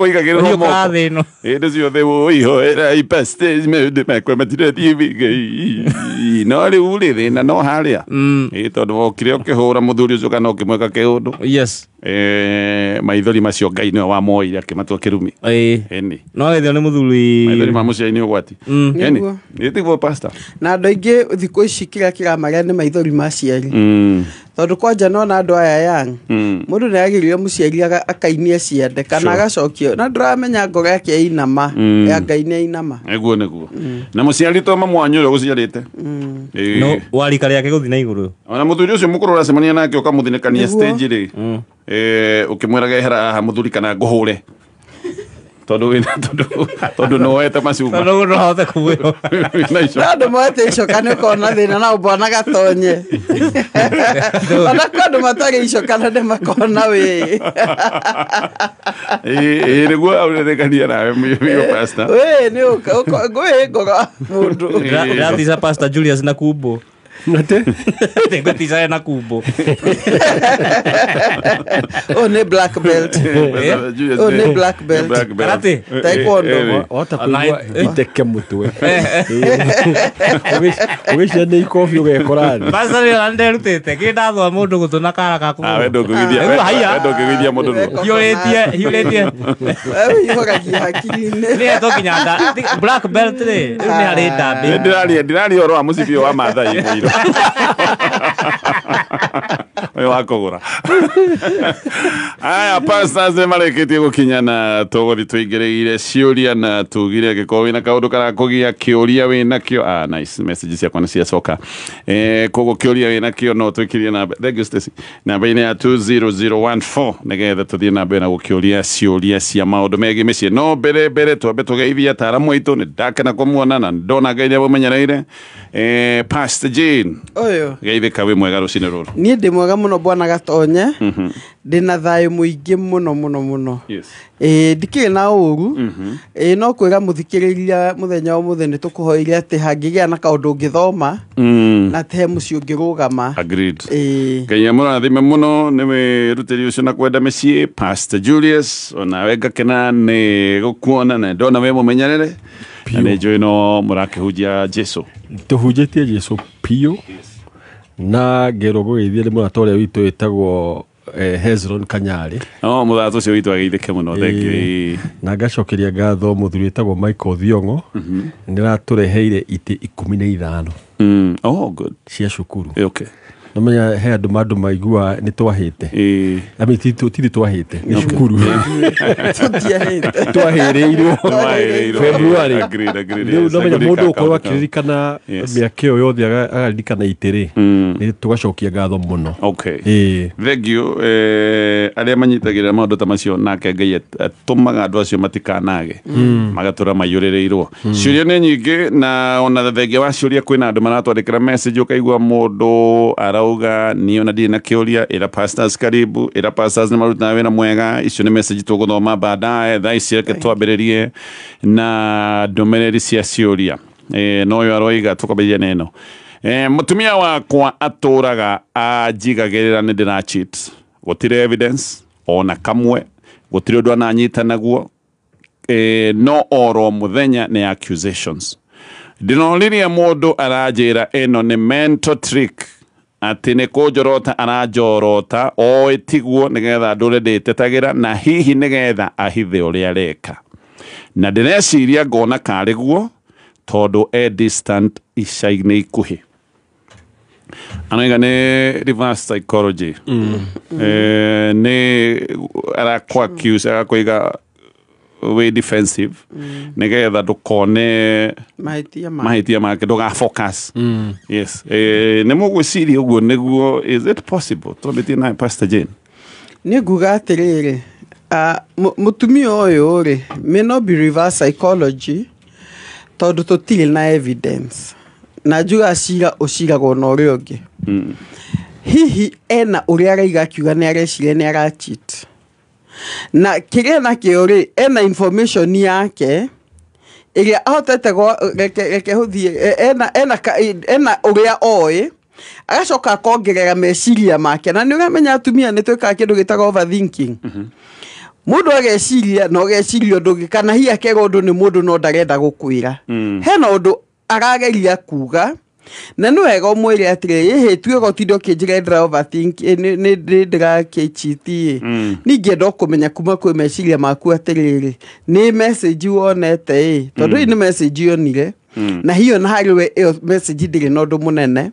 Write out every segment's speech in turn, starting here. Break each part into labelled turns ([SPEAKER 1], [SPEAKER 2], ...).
[SPEAKER 1] Oiga que no mo. Eres yo de hijo era y pastes me cometí y no le ule de no halia. E todo creo que hora modurio yo cano que muega que uno.
[SPEAKER 2] Yes.
[SPEAKER 1] Maithori macio ngai no wa moira ke matua kirumi. Eni.
[SPEAKER 2] No le deu muduli.
[SPEAKER 1] Maithori mamucia ini wati. Eni. Iti vo pasta.
[SPEAKER 3] Na andå aingä thikå ici kä marä nä maithori maciari tondå kwanja nona andå aya yang må ndå nä agä rire må ciari akainia ciande kana agacokio na ndå ramenya ngoga yake inama ya ngai nä inama
[SPEAKER 1] eguo nĩguo na mũciari to mamwanyu ũrĩa gũciarĩte
[SPEAKER 2] no warika rĩake gũthi na igũrũ
[SPEAKER 1] ona mũthuri ũcio mũkũrũ ũracemania nake ũkamũthinĩkania stage rĩ ũkĩmwĩraga ehera haha mũthuri kana ngũhũre tondũ noete macuma
[SPEAKER 2] tondũ no hote kuwĩro
[SPEAKER 3] andũ moete icoka nĩ ũkona thĩna na ũmbona gatonye ona kwa andũ matarĩ icoka na nĩ makona wĩ
[SPEAKER 1] nĩguo aũrethekania nawe mĩo pasta
[SPEAKER 3] ngwĩ ngoga mũndũ
[SPEAKER 2] ndĩratica Pastor Julius na kumbo
[SPEAKER 4] Nate?
[SPEAKER 2] Tengo tiza na kubo.
[SPEAKER 3] Oh, ne black belt. Oh, ne black belt.
[SPEAKER 2] Karate.
[SPEAKER 3] Taekwondo.
[SPEAKER 4] Watakuwa iteke mutwe. Ugisha ni kofi ugekorani.
[SPEAKER 2] Basa ni ande rutete kindathwa mundu gutuna kara kaku.
[SPEAKER 1] Ah, wendo kugithia mundu.
[SPEAKER 2] Yuletie.
[SPEAKER 3] Yogagia hakili-ini.
[SPEAKER 2] Ni to kinyanda black belt ni. Ni ari ndambi.
[SPEAKER 1] Ndirari oro wa musibio wa Maathai mwiro. Wewe wakogora. Aya pastors mareketie gukinyana togori tuigereire ciuria na tugire gikowi na kaundu kana kugia kiuria wina kio nice message cia kwana cia soka kogo kiuria wina kio no twikirie na thank you Stacy na baina ya 20014 negetha tuthie na bena gukiuria ciuria cia maundu megi mecie no bere twambe tugeithia taramu itu ni ndakena kumuona na ndona ngai abumenyereire Pastor Jane
[SPEAKER 3] oyo
[SPEAKER 1] geithika wi mwega rucine ruru
[SPEAKER 3] ni ndi mwega muno bwana gatonye ndina thayo muingi muno
[SPEAKER 1] yes
[SPEAKER 3] ndikire na uru no kwira muthikiriria muthenya o muthenya tukuhoire ati hangigia na kaundu ngithoma na te mucio ngirugama
[SPEAKER 1] agreed kenya mura thime muno ni wirutiri ucio na kwenda mecie Pastor Julius ona wega kena ni gukuona na ndona we mumenyerere na ni joino murakihujia Jesu
[SPEAKER 4] tuhunjitie Jesu pio na gerogo githie ni muratorĩa witũ etagwo Hezron Kanyari
[SPEAKER 1] muthato ucio witũ ageithike muno thank you
[SPEAKER 4] na ngacokeria ngatho muthuri etagwo Michael Thiongo nĩratureheire iti 15
[SPEAKER 1] oh good
[SPEAKER 4] cia cukuru
[SPEAKER 1] okay
[SPEAKER 4] namenya he andu maigua ni twahite ami titi twahite ni cukuru twahereirwo February
[SPEAKER 1] agreed
[SPEAKER 4] namenya mundu ukorwa kiririkana miaka yo yothe agaririkana itiri ni tugacokia ngatho muno
[SPEAKER 1] okay thank you aria manyitagirira maundu ta macio nake ngai atumaga andu acio matikanage magatura mayurereirwo ciuria ni nyingi na ona thengia wa ciuria kwina andu maratwandikira message ukaigua mundu arauga niona ndina kiuria ira pastors karibu ira pastors ni maruta wena mwega icio ni message tuguthoma baadaye thaisi ke twambiririe na domeneri cia ciuria no yo aroiga tukaberia neno mutumia wakwa aturaga ajigagirira ni ndina cheat gutire evidence ona kamwe gutire undu ananyita naguo no oro muthenya ni accusations ndinoriria mundu arajira eno ni mental trick ati ni kujorota arajorota o etiguo nigetha ndure nditetagira na hihi nigetha ahithe uria reka na ndireciria ngona kariguo tondu distant icaine ikuhi anoiga ni reverse psychology ni arakwa accuse akakoiga we defensive nigetha ndukone mahitia make nduga focus yes ni mugwiciria uguo niguo is it possible tonditi na Pastor Jane
[SPEAKER 3] ni nguga atiriri mutumia uyu ri may not be reverse psychology tondu tutiri na evidence na juga cira uciragwo na uria ungi hihi ena uria araiga akiuga ni areciria ni aracheat na kiria na kiori ena information yake iria ahotete reke huthie ena uria oi agacoka kongerera meciria make na ni uramenya atumia ni twika kindu gitaga overthinking mundu ageciria no geciria ndugi kana hi akega undu ni mundu no ndarenda gukwira hena undu arageria kuga na no wega umwire atire he tuwe gotindo kinjira overthink ni ndira KCT ninge ndo kumenya kuma kwi meciria maku atiriri ni message wonete tondu ni message yonire na hiyo na hariwe message ndiri no ndu munene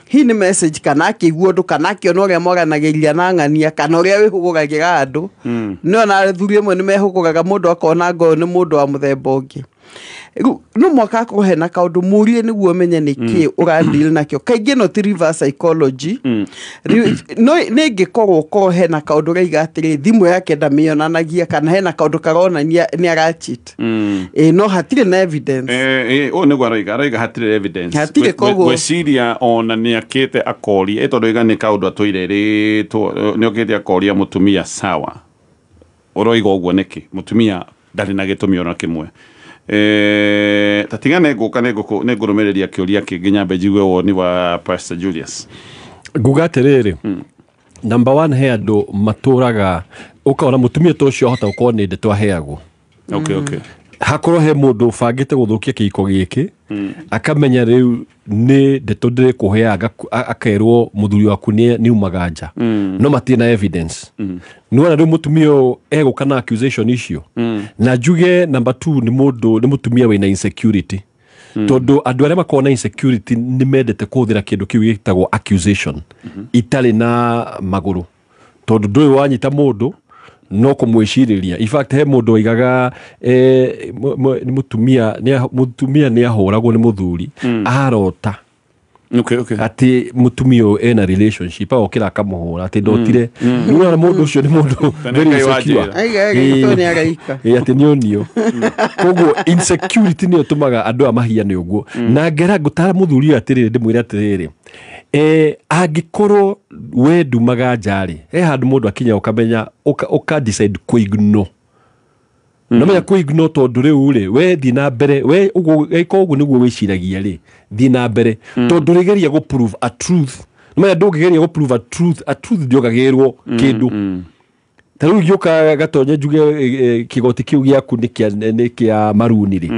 [SPEAKER 3] hii ni message kana kiguo ndu kana kio no ria moranagiria na ngania kana ria wihugagira andu no na thuri mwe ni mehugaga mundu akona ngo ni mundu wa muthemba ungi no mwaka kuhena kaundu murie niguo menye niki uradil nakio kaingi no reverse psychology no ningikorwo ko hena kaundu reiga atiri thimu yake ndamionanagia kana hena kaundu karona ni arachit no hatire na evidence
[SPEAKER 1] o niguo reiga hatire evidence
[SPEAKER 3] hatire kogo
[SPEAKER 1] weciria ona ni akite akori etondu iga ni kaundu atwireri ni okite akoria mutumia sawa uroiga uguo niki mutumia ndari na gitumi ona kimwe tatigane guka ne ngurumereria kiuria kingi nyambe njigwe woni wa Pastor Julius
[SPEAKER 4] nguga atiriri number 1 he andu maturaga ukaona mutumia tocio hota ukorwo ni ndeto aheagwo
[SPEAKER 1] okay
[SPEAKER 4] hakorwo he mundu bangite guthukia kiiko giki akamenya riu ni ndeto ndire kuheaga akerwo muthuri waku ni umaganja no matina evidence nuona riu mutumia eguka na accusation icio na njuge number 2 ni mutumia wina insecurity tondu andu aria makona insecurity ni mendete kuthira kindu kiu gitagwo accusation itali na maguru tondu ndui wanyita mundu no kumwishiriria in fact he mundu aigaga ni mutumia ni ahoragwo ni muthuri arota
[SPEAKER 1] okay
[SPEAKER 4] ati mutumia ena relationship okira akamuhura ati ndotire nuona mundu ucio ni mundu very insecure ati nionio koguo insecurity ni utumaga andu amahia ni uguo na ngera ngutara muthuri atiri ndimwira atiriri angikorwo we ndumaga njari he handu mundu akinya ukamenya uka decide ku ignore no menya ku ignore tondu riu ri we thi na mbere we uguo niguo wiciragia ri thi na mbere tondu rigeria go prove a truth no menya ndungigeria go prove a truth ndiogagirwo kindu taru gioka gatonye njuge kigoti kiu giaku ni kia maruni ri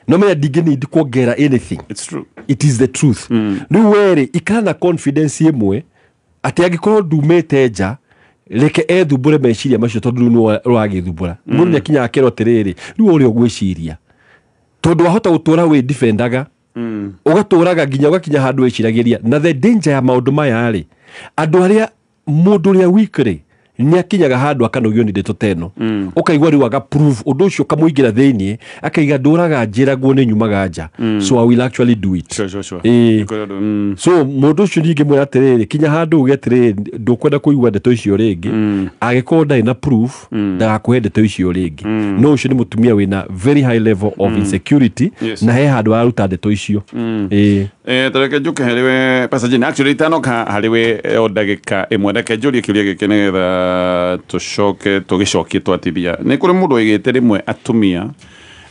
[SPEAKER 4] no menya ndingeni ndikuongera anything
[SPEAKER 1] it's true
[SPEAKER 4] it is the truth riu weri ikana confidence imwe ati agikorwo ndumete nja reke ethumbure meciria macio tondu no rwagithumbura mundu ni akinya akero tiriri riu uri ogwiciria tondu wahota gutura we defendaga ugaturaga ginya ugakinya handu wiciragiria na the danger ya maundu maya ri andu aria mundu ria weekly ni akinyaga handu akanogio ni ndeto teno ukaigwa riu aga prove undu ucio kamuingira thiini akaiga nduraga njiragwo ni nyumaga nja so I will actually do it
[SPEAKER 1] sure
[SPEAKER 4] so mundu ucio ninge mwira atiriri kinya handu ugetiriri ndukwenda kuigwa ndeto icio ringi agikorwo ndari na proof ndagakuhe ndeto icio ringi no ucio ni mutumia wina very high level of insecurity na he handu aruta ndeto icio
[SPEAKER 1] tareke njuke hariwe passage actually tanoka hariwe odagika imwe reke njurie kiuria giki nigetha tucoke tugicokie twatithia ni kuri mundu igite rimwe atumia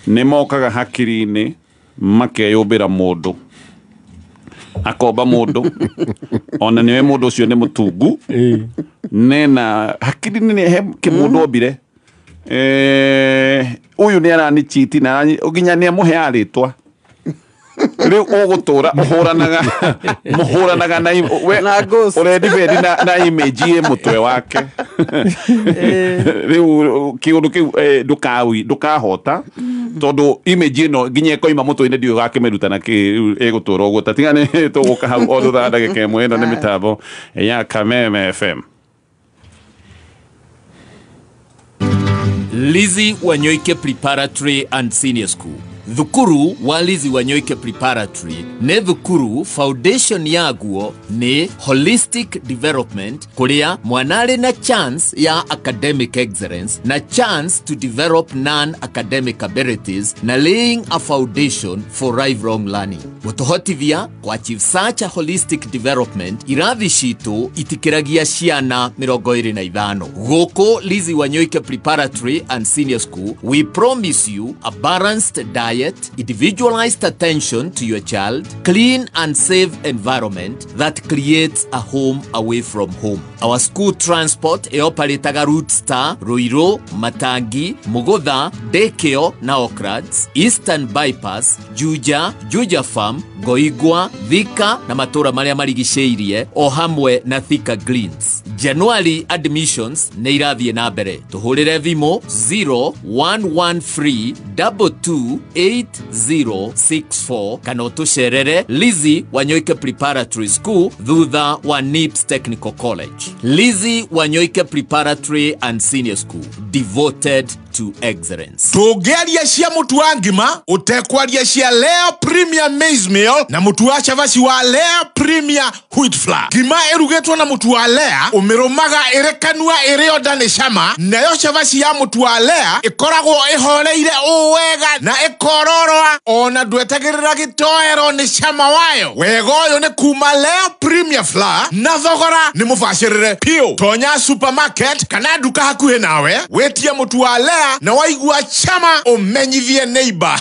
[SPEAKER 1] ni mokaga hakiri-ini makeyumbira mundu akomba mundu ona niwe mundu ucio ni mutungu nena hakiri-ini ni he kimundu ombire uyu ni arani chiti na uginya ni amuhe aritwa riu ugutura muhuranaga na already very na image ye mutwe wake riu kiundu kiu ndukahota tondu image ino nginya koima mutwe-ini ndio gakimeruta na ki egutura uguo tatigane tuguka hau othutha ndagika imwe ino ni mitambo ya Kameme FM.
[SPEAKER 5] Lizzy Wanyoike Preparatory and Senior School. Thukuru wa Lizzy Wanyoike Preparatory ne thukuru foundation yaguo ni holistic development kuria mwanare na chance ya academic excellence na chance to develop non-academic abilities na laying a foundation for lifelong learning. Gutuhotithia kwa achieve such a holistic development irathi citu itikiragia ciana 25 guku Lizzy Wanyoike Preparatory and Senior School we promise you a balanced diet diet, individualized attention to your child, clean and safe environment that creates a home away from home. Our school transport eoparetaga Route Star, Ruiru, Matangi, Mugotha, Dekeo na Okrads, Eastern Bypass, Juja, Juja Farm, Goigwa, Thika na matura maria marigiceirie o hamwe na Thika Greens. January admissions ne irathie na mbere. Tuhurire thimo 0113228064 kana utucerere Lizzie Wanyoike Preparatory School thutha wa NIPS Technical College. Lizzie Wanyoike Preparatory and Senior School, devoted to excellence.
[SPEAKER 6] Tugeria cia mutu wa ngima utekwaria cia Lea Premium Maize Meal na mutu wa chavasi wa Lea Premium Wheat Flour. Ngima erugetwo na mutu wa Lea umirumaga irekanua irio ndani cama, nayo chavasi ya mutu wa Lea ikoragwo ihoreire uwega na ikororwa ona ndwetagirira gitoero ni cama wayo. Wego yo ne kuma Lea Premium Flour na thogora ni mubashirire pio. Tonya supermarket kana duka hakuhe nawe wetia mutu wa Lea na waigua chama umenyithie neighbor.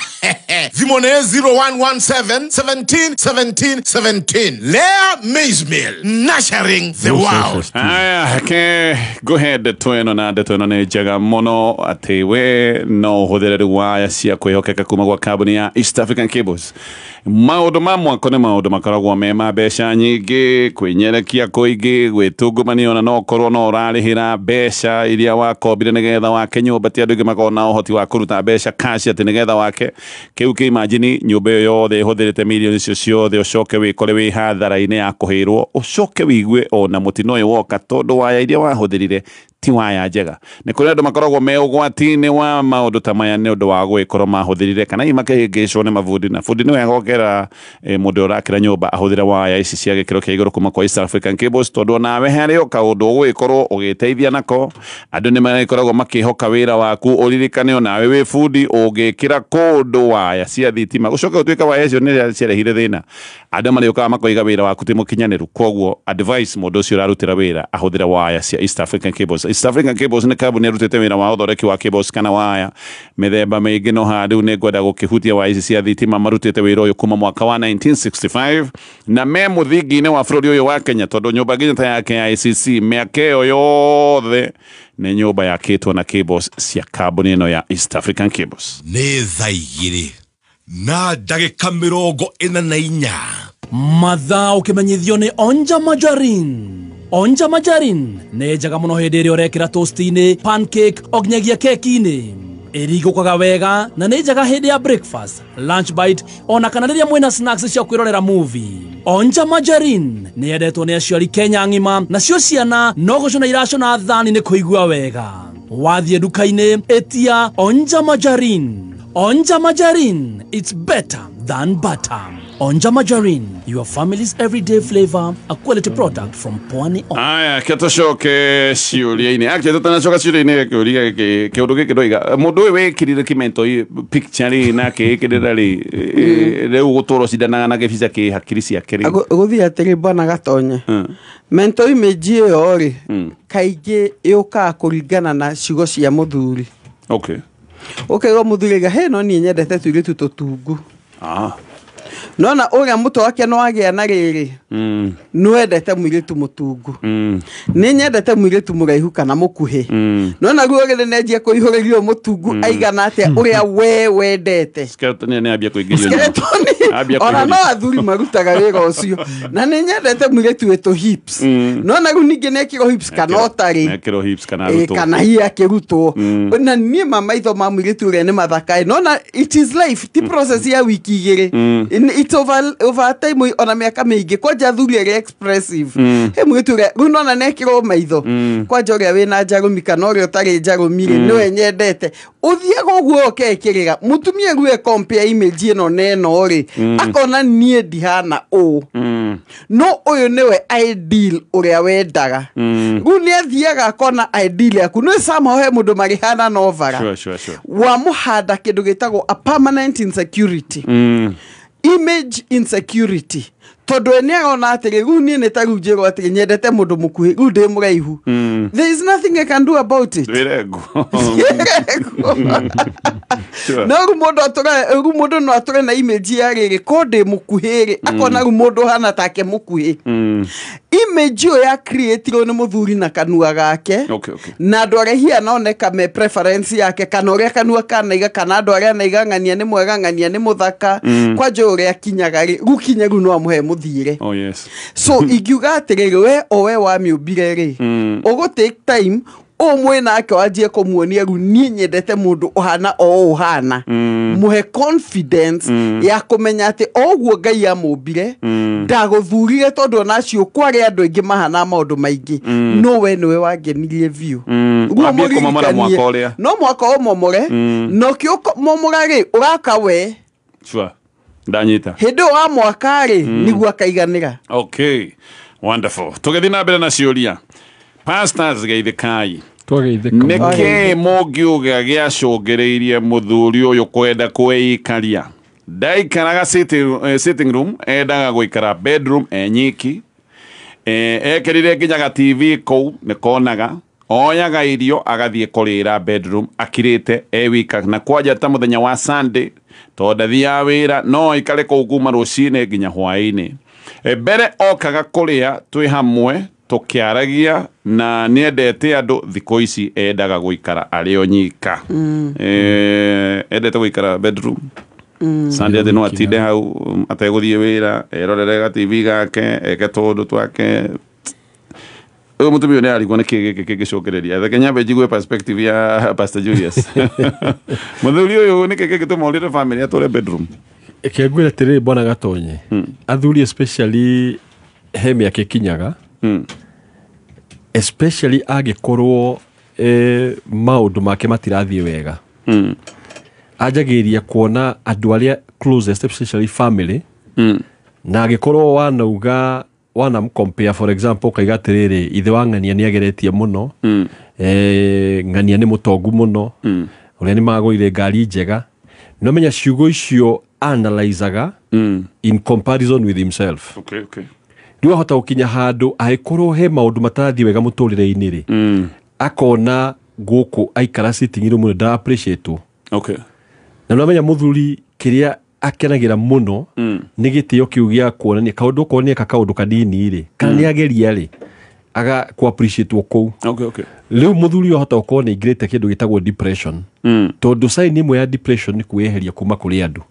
[SPEAKER 6] Thimone 0117171717. Lea Maize Meal, nurturing the world.
[SPEAKER 1] Go ahead tweno na tweno ne jaga mono atewe no hodere waya cia kwihokeka kuma gwa kambuni ya East African Cables. Maundu mamwe kone maundu makoragwo mema mbeca nyingi kwinyerekia kuingi gwitungumania ona no korwo no urarihira mbeca iria wakombire nigetha wake nyumba ti andu ingi makona uhoti wa kuruta mbeca cash ati nigetha wake kiu ki imagine nyumba yo yothe ihũthĩrĩte milioni icio ciothe ucoke wikore wi hathara-ini ya kuhirwo ucoke wigue ona mutino uyu woka tondu waya iria wahũthĩrire ti waya njega. Ni kuri andu makoragwo me ugwati-ini wa maundu ta maya ni undu wa gwikorwo mahũthĩrire kana imakehĩngĩcwo ni mabundi na bundi ni wegokera mundu urakira nyumba ahũthĩre waya ici cia gĩkĩro kĩa igũrũ kuma kwa East African Cables tondu nawe harĩ o kaundu ũgũgĩkorwo ũgĩteithia nako. Andu ni makoragwo makĩhoka wĩra waku ũririkane onawe wĩ bundi ũngĩkĩra kũndũ waya cia thitima ũcoke ũtuĩka waya icio nĩ ciarehire thĩna. Andu marĩũkaga makoiga wĩra waku ti mũkinyanĩru, koguo advice mũndũ ũcio ũrarutĩra wĩra ahũthĩre waya cia East African Cables. East African Cables ni kambuni erutite wira wa uthoreki wa cables kana waya mithemba mingi no handu ni ngwenda gukihutia wa ici cia thitima marutite wira uyu kuma mwaka wa 1965 na me muthingi-ini wa bururi uyu wa Kenya tondu nyumba nginya ta ya KICC miaka iyo yothe ni nyumba yakitwo na cables cia kambuni ino ya East African Cables.
[SPEAKER 6] Ni thaigiri na ndagika 44
[SPEAKER 7] mathaa ukimenyithio ni Onja Majarin. Onja Majarin nĩ njega mũno hĩndĩ ĩrĩa ũrekĩra toast-inĩ, pancake, oginyagia keki-inĩ. Ĩrigũkaga wega na nĩ njega hĩndĩ ya breakfast, lunch bite, ona kana rĩrĩa mwĩna snacks cia kwĩrorera movie. Onja Majarin nĩ yendetwo nĩ aciari Kenya ng'ima, nacio ciana no gũcũna iracũna thani nĩ kũigua wega. Wathiĩ nduka-inĩ ĩtia Onja Majarin. Onja Majarin, it's better than butter. Onja Majarin, your family's everyday flavor, a quality product from Pwani.
[SPEAKER 1] Aya, kiatocoke ciuria-ini. Actually, tutanacoka ciuria-ini kiuria kiundu giki ndoiga. Mundu uyu wikirire kimento picture na kikirira ri riu guturo cidanaga na gibisa ki hakiri ciake ri.
[SPEAKER 3] Guthia atiri bwana gatonye. Mento image iyo ri kaingi yuka kuringana na ciugo cia muthuri.
[SPEAKER 1] Okay.
[SPEAKER 3] Okay, go muthuri ga he no ni nyendete tuiritu tutungu. Nona uria muto wake no agia na riri nwendete mwiritu mutungu ni nyendete mwiritu muraihu kana mukuhi nona guo gire nenjia kuihurerio mutungu aigana atia uria we wendete
[SPEAKER 1] skeleton ni abia kuingirio
[SPEAKER 3] ona no athuri marutaga wira ucio na ni nyendete mwiritu wetu hips nona gu ningi nekiro hips kana otari
[SPEAKER 1] nekiro hips kana ruto
[SPEAKER 3] kana hia kirutwo na ni mama itho ma mwiritu uria ni mathaka nona it is life ti process ya wiki igiri it's over time ona miaka mingi kwaja thuri ere expressive he mwiture runona nekiro maitho kwaja ria wina njarumi kana uri utari njarumi niwe nyendete uthiaga guo okekirira mutumia guo compare image ino neno ri akona nie dihana o no uyu niwe ideal uria wendaga guni athiaga akona ideal yaku no sama he mundu marihana novara
[SPEAKER 1] sure
[SPEAKER 3] wa muhanda kindu gitagwo a permanent insecurity image insecurity tondu ene ona atiri guni ne tarujero atiri nyendete mundu mukuhi gude muraihu there is nothing I can do about it
[SPEAKER 1] wirego
[SPEAKER 3] na rĩu mũndũ no atũre na image ya rĩrĩ ko ndĩ mũkuhĩ akona rĩu mũndũ hana take mũkuhĩ image ĩyo ya creatirwo nĩ mũthuri na kanua gake na andũ arĩa hiana oneka me preference yake kana ũrĩa kanua kanaiga kana andũ arĩa naiga ng'ania nĩ mwega ng'ania nĩ mũthaka kwanja ũrĩa kinyaga gũkinya rĩu no amũhe mũthire so ingiuga atĩrĩrĩ we wa mĩũmbire rĩ ũgũ take time omwe nake wajie kumuonia rĩu niĩ nyendete mũndũ ũhana o ũhana muhe confidence ya kũmenya atĩ oguo Ngai amũmbire ndagũthurire tondũ onacio kwari andũ aingĩ mahana maũndũ maingĩ no we nĩwe wangenirie view no mwaka omomore no kĩo momora rĩ ũraka we
[SPEAKER 1] ndanyita
[SPEAKER 3] hĩndĩ wa mwaka rĩ nĩguo akaiganĩra
[SPEAKER 1] okay wonderful tũgĩthiĩ na mbere na ciũria pastors geithĩkai nĩkĩ mũngiuga gĩacũngĩrĩirie mũthuri ũyũ kwenda kwĩikaria ndaikaraga sitting room endaga gũikara bedroom enyiki ekĩrire nginyaga TV kũu nĩkonaga oyaga irio agathiĩ kũrĩra bedroom akirĩte ewika na kwanja ta mũthenya wa Sunday tondũ ndathiaga wĩra no ikare kũu kuma rũcinĩ nginya hwaĩ-inĩ mbere okaga kũrĩa twĩ hamwe tukiaragia na niendete andu thikũ ici endaga gũikara arĩ o nyika endete gũikara bedroom Sunday atĩ no atinde hau ategũthiĩ wĩra erorere ga TV gake eke tũndũ twake ũyũ mũtumia nĩ arigwo nĩkĩ gĩcũngĩrĩria theke nyambe njigue perspective ya Pastor Julius mũthuri ũyũ nĩkĩ gĩtũma ũrĩre family atũre bedroom
[SPEAKER 4] kĩangwĩra atĩrĩrĩ bwana Gatonye athuri especially he mĩaka ĩkinyaga especially agĩkorwo maũndũ make matirathiĩ wega anjagĩrĩria kuona andũ arĩa closest especially family na agĩkorwo wanamcompare for example ukaiga atĩrĩrĩ ithe wa ng'ania nĩ ageretie mũno ng'ania nĩ mũtongu mũno ũrĩa nĩ magũire ngari njega no menya ciugo icio analyzaga in comparison with himself ndio hota ukinya handu aikorwo he maundu matarathi wega muturire-ini ri akona guku aikara sitting room no da appreciate na no menya muthuri kiria akenagira muno ni gitio kiu gia kuonania kaundu konia kaundu kanini ri kana ni ageria ri aga ku appreciate woko leo muthuri hota ukona ni great kindu gitagwo depression tondu sign imwe ya depression ni kueheria kuma kuri andu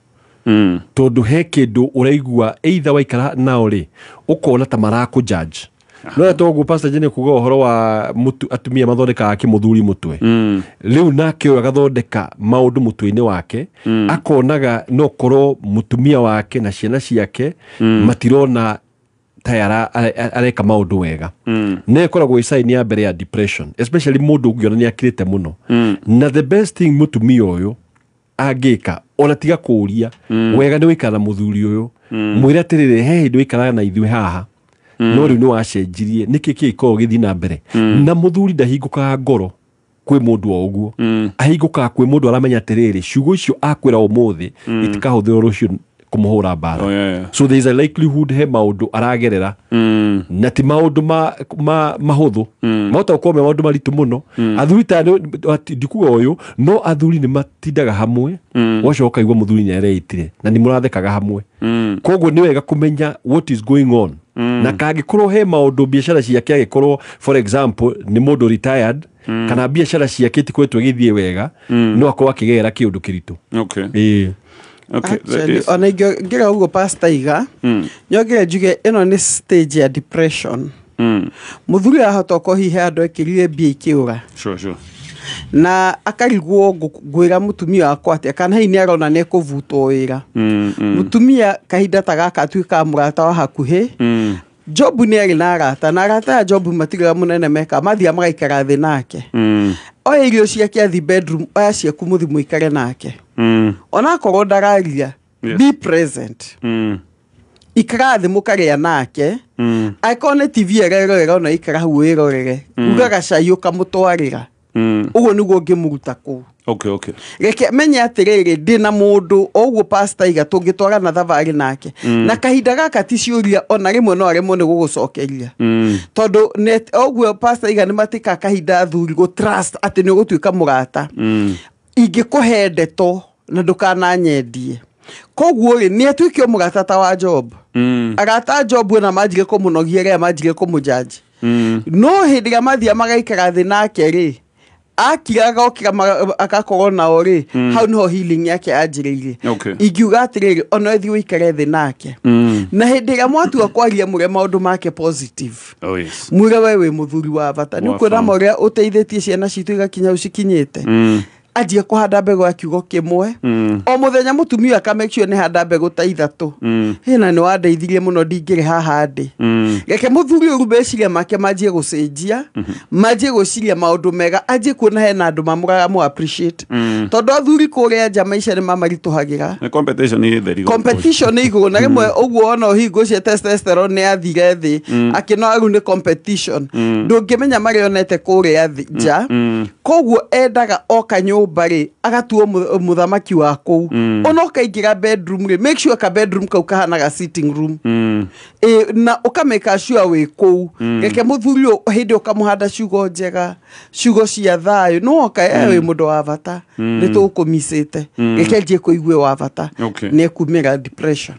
[SPEAKER 4] tondu he kindu uraigua either waikara nao ri ukona ta maraku judge no togo Pastor Jene kuga uhoro wa atumia mathondeka kimuthuri mutwe riu nake agathondeka maundu mutwe-ini wake akonaga no korwo mutumia wake na ciana ciake matirona tayara areka maundu wega ne koragwo sign ya mbere ya depression especially mundu ungiona ni akirite muno na the best thing mutumia uyu agika ona tiga kuria wega ni wikara muthuri uyu mwira atirire he hindu wikara na ithui haha no riu ni wacenjirie niki kiko githi na mbere na muthuri ndahingukaga ngoro kwi mundu o uguo ahingukaga kwi mundu aramenya atiriri ciugo icio akwira umuthi itikahuthira rucio kumuhura bara so there is a likelihood he maundu aragerera na ti maundu mahuthu mauta ukome maundu maritu muno athuri ta ndikuga uyu no athuri ni matindaga hamwe wacoka igwa muthuri ni areitire na ni murathekaga hamwe koguo ni wega kumenya what is going on na kagikorwo he maundu biashara ciake agikorwo for example ni mundu retired kana biashara ciake tikwetwe githie wega no akorwo akigera kiundu kiritu
[SPEAKER 3] actually ona ngira ugo Pastor Iga nyogira njuge ino ni stage ya depression muthuri ahota kuhihe andu ekirire bia ikiura
[SPEAKER 1] sure
[SPEAKER 3] na akarigwo gwira mutumia wakwa ati kana hini arona ne kuvutwo wira mutumia kahinda tagaka tuika murata wa hakuhi Job ni ari na arata na arata ya Job matigira munene meka mathia magaikara thi nake oya irio ciake athi bedroom oya ciaku muthi muikare nake ona korwo ndararia be present ikara thi mukaria nake aikone TV ererorera ona ikara hu wirorere ugaga cai ukamutwarira ugo niguo ngimuruta ku reke menya atiriri ndina mundu oguo Pastor Iga tungitwara na thavari nake na kahinda gaka ti ciuria ona rimwe no arimo ni gugucokeria tondu net oguo Pastor Iga ni matika kahinda thuri go trust ati ni gutuika murata ingikuhe ndeto na ndukananyendie koguo ri ni atuike mugatata wa Job agata Job na majire ko munogia ria majire ko mujaji no hindiga mathia magaikara thi nake ri akiraga okira akakorwo nao ri hau niho healing yake anjiriire ingiuga atiriri ona ethi uikare thi nake na hindiga mwatu akwaria mure maundu make positive mure wewe muthuri wa bata ni ukwira moria uteithitie ciana citu igakinya ucikinyite ajie kuhanda mbegu ya kiugo kimwe o muthenya mutumia akamekio ni handa mbegu ta ithatu hina ni wandeithirie muno ndingire haha ndi reke muthuri urubeciria make majie gucenjia majie guciria maundu mega ajie kuona hena andu mamuraga mu appreciate tondu athuri kuria nja maisha ni mamarituhagira competition ni iguru na rimwe uguo ona hingo cia testosterone ni athire thi akino aru ni competition ndungimenya marionete kuria nja koguo endaga okanyo bari agatuo muthamaki wa kou ona ukaingira bedroom ri make sure ka bedroom kau kahanaga sitting room na ukameka sure we kou reke muthuri hindi ukamuhanda ciugo njega ciugo cia thayo no oka we mundu wa bata ni tukumisite reke nje kuigwe wa bata ni kumira depression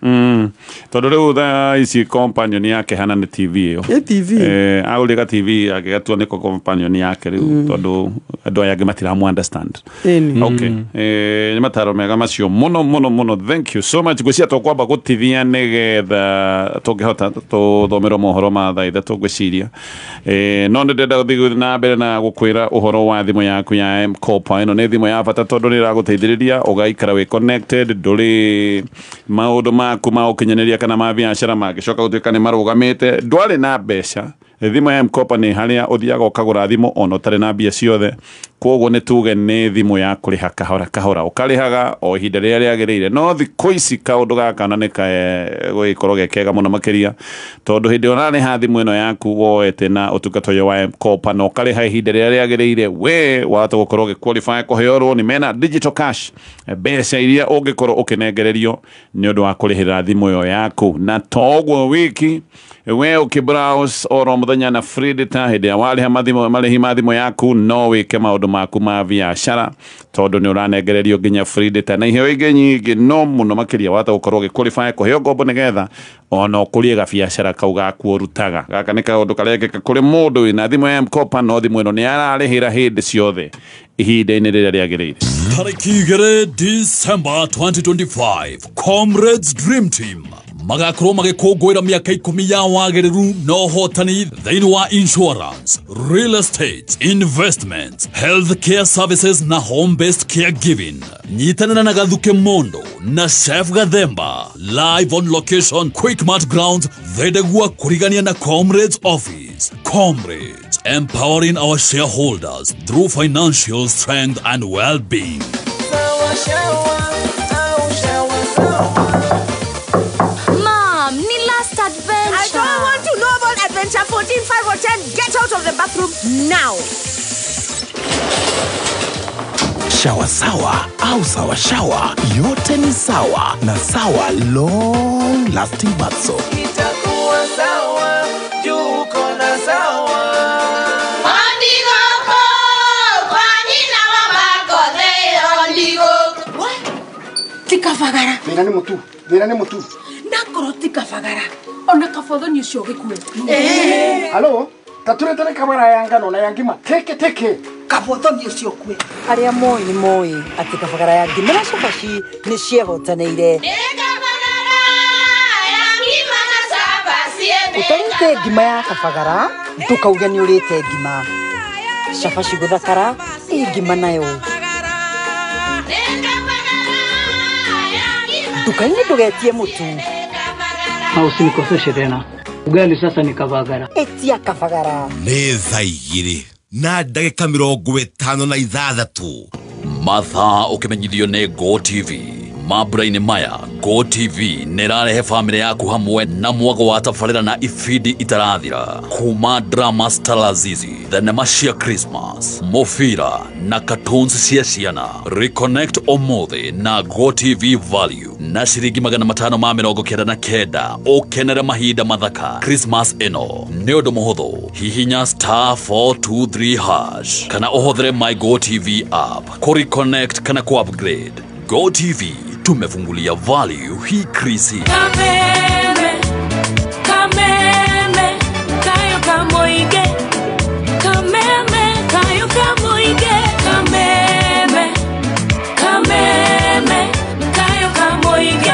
[SPEAKER 1] tondu riu tha ici companion yake hana ni TV iyo
[SPEAKER 3] TV
[SPEAKER 1] aulika TV agatua niko companion yake riu tondu andu aya matira understand ni mataro mega macio muno thank you so much gucia tokwamba gutithia nigetha tungihota tuthomero mohoro ma tha itha tugwiciria no ndenda guthii na mbere na gukwira uhoro wa thimu yaku ya M-Kopa ino ni thimu ya bata tondu ni raguteithiriria ugaikara we connected nduri maundu maku ma ukinyaneria kana ma biashara magicoka gutuika ni marugamite ndwari na mbeca thimu ya M-Kopa ni haria uthiaga ukagura thimu ona utari na mbia ciothe koguo ni tuge ni thimu ya kuriha kahora ukarihaga o ihinda riria riagirire no thikũ ici kaundu gaka na nika guikorwo gekega muno makiria tondu hindi ona ni ha thimu ino yaku woete na utungata yo wa M-Kopa no ukariha ihinda riria riagirire we wata gukorwo giqualify kuheorwo ni mena digital cash mbeca iria ungikorwo ukinengererio ni undu wa kurihira thimu yo yaku na toguo wiki we ukibrowse oro muthenya na free data hindi ya wali hamadhimu malehi madhimu yaku no wike maundu maku ma biashara tondu ni uranengererio nginya free data na iheo ingi nyingi no muno makiria wata gukorwo giqualify kuheo ngombo nigetha ona ukurie ga biashara kau gaku urutaga gaka ni kaundu karekeka kuri mundu ina thimu ya M-Kopa no thimu ino ni ararihira hindi ciothe ihinda-ini riria riagirire
[SPEAKER 7] tariki 2 December 2025 Comrades Dream Team magakorwo magikungwira miaka 10 ya wagiriru no hotani thiini wa insurance, real estate, investments, healthcare services na home-based caregiving. Nyitanana na Gathuke Mondo na Chef Gathemba live on location Quickmart Grounds Thedegua kurigania na Comrades Office. Comrades, empowering our shareholders through financial strength and well-being.
[SPEAKER 8] Adventure 14, 5 or 10, get out of the bathroom now.
[SPEAKER 9] Shower sawa au sawa shower, yote ni sawa na sawa long lasting bath soap.
[SPEAKER 10] Itakuwa sawa, juko na sawa.
[SPEAKER 11] Ondigo, kwanina mamako ondigo.
[SPEAKER 8] What? Tikafagara.
[SPEAKER 12] Vena ni mutu.
[SPEAKER 8] Nakoro tikafagara. Ona kafodho ni ucio gikue.
[SPEAKER 12] Halo, taturete kamera yanga no na yangima teke.
[SPEAKER 8] Kafodho ni ucio kue.
[SPEAKER 13] Aria moi ati kafagara yangi mena cabaci ni ciehotaneire. Utarite ngima ya kafagara, tukauga ni urite ngima. Cabaci guthakara, ngima nayo. Dukaini ndugetie mutu.
[SPEAKER 14] Usinikoseshe tena. Ugali sasa ni kafagara.
[SPEAKER 13] Etia kafagara.
[SPEAKER 6] Ni thaigiri na ndagika 56
[SPEAKER 5] mathaa ukimenyithio ni Go TV mambura-ini maya. Go TV nirarehe family yaku hamwe na mwago wa tabarĩra na ifidi itarathira kuma drama Stalazizi, thenema cia Christmas, mufira na cartoons cia ciana. Reconnect omothi na Go TV Value na ciringi 599 ukenere mahinda mathaka Christmas ino ni undu muhuthu. Hihinya *423# kana uhuthere My Go TV app ku reconnect kana ku upgrade.
[SPEAKER 15] Go TV tumefungulia value hii krisi.
[SPEAKER 11] Kameme, kameme, kayo kamoige. Kameme, kayo kamoige. Kameme, kameme, kayo kamoige.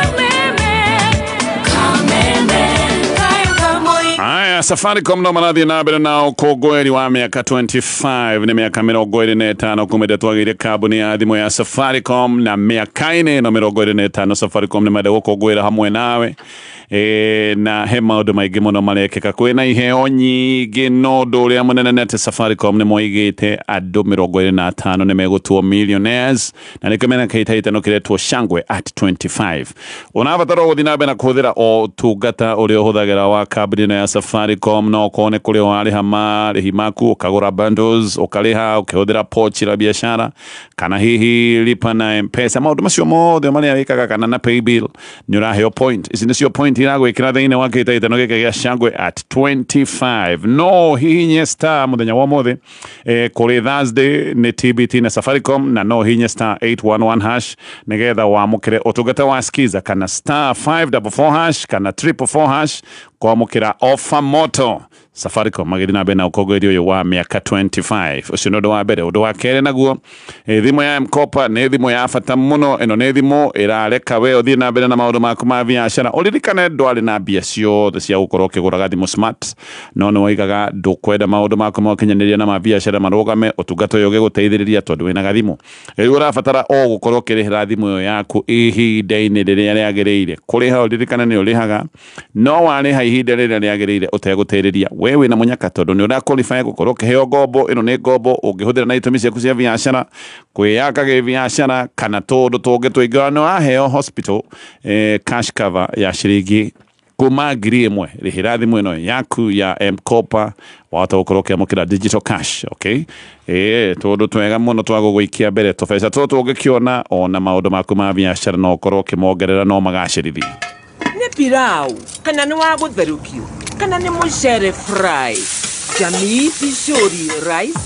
[SPEAKER 1] Aya, Safaricom no marathi na mbere na ukogweri wa miaka 25 ni miaka 25 kumedetwagire kabuni ya thimu ya Safaricom na miaka ine no 25 Safaricom ni made ukogwera hamwe nawe na he maundu maingi muno marekeka kwina iheo nyingi no nduria munene nete Safaricom ni moigite andu 25 ni megutuo millionaires na nikamena kaitaita no kiretwo shangwe at 25 unabatara guthina mbere na kuhuthira o tungata uri uhuthagira wa kabuni ya Safaricom no kone kuri wari hama rihimaku ukagura bundles ukaliha ukihuthira pochi la biashara kana hihi lipa na M-Pesa maundu macio mothe mari awikaga kana na pay bill ni uraheo point isn't this your point irago ikira thiini wa kitaita no gike gya shangwe at 25 no hihinye star muthenya wa mothe kuri Thursday ni TBT na Safaricom na no hihinye star 811 hash nigetha wamukire utungata wa skiza kana star 544 hash kana 444 hash kwa mukira offer moto Safaricom magirina bena ukogweri uyu wa miaka 25 ucio ndo wa mbere undu wa kere naguo thimu ya M-Kopa ni thimu ya bata muno ino ni thimu irareka we uthii na mbere na maundu maku ma biashara uririkane ndwari na mbia ciothe cia gukorwo ukiguraga thimu smart no ni waigaga ndukwenda maundu maku ma ukinyaniria na ma biashara marugame utungata uyu giguteithiriria tondu wina gathimu riu urabatara o gukorwo ukirihira thimu iyo yaku ihinda-ini riria riagiriire kuriha uririkane ni urihaga no wariha ihinda riria riagiriire utegutiriria wewe na munyaka tondu ni ura qualify gukorwo ukiheo ngombo ino ni ngombo ungihuthira na itumi ciaku cia biashara kwiyakaga biashara kana tondu tungi twingira no aheo hospital cash cover ya shiringi kuma ngiri imwe rihira thimu ino yaku ya M-Kopa wata gukorwo ukiamukira digital cash okay tondu twega muno twagugwikia mbere tubesa tutu ungikiona ona maundu maku ma biashara no ukorwo ukimongerera no magacirithi
[SPEAKER 16] ni pilau kana ni wa gutherukio kana ni mucere fry Jamii Pishori rice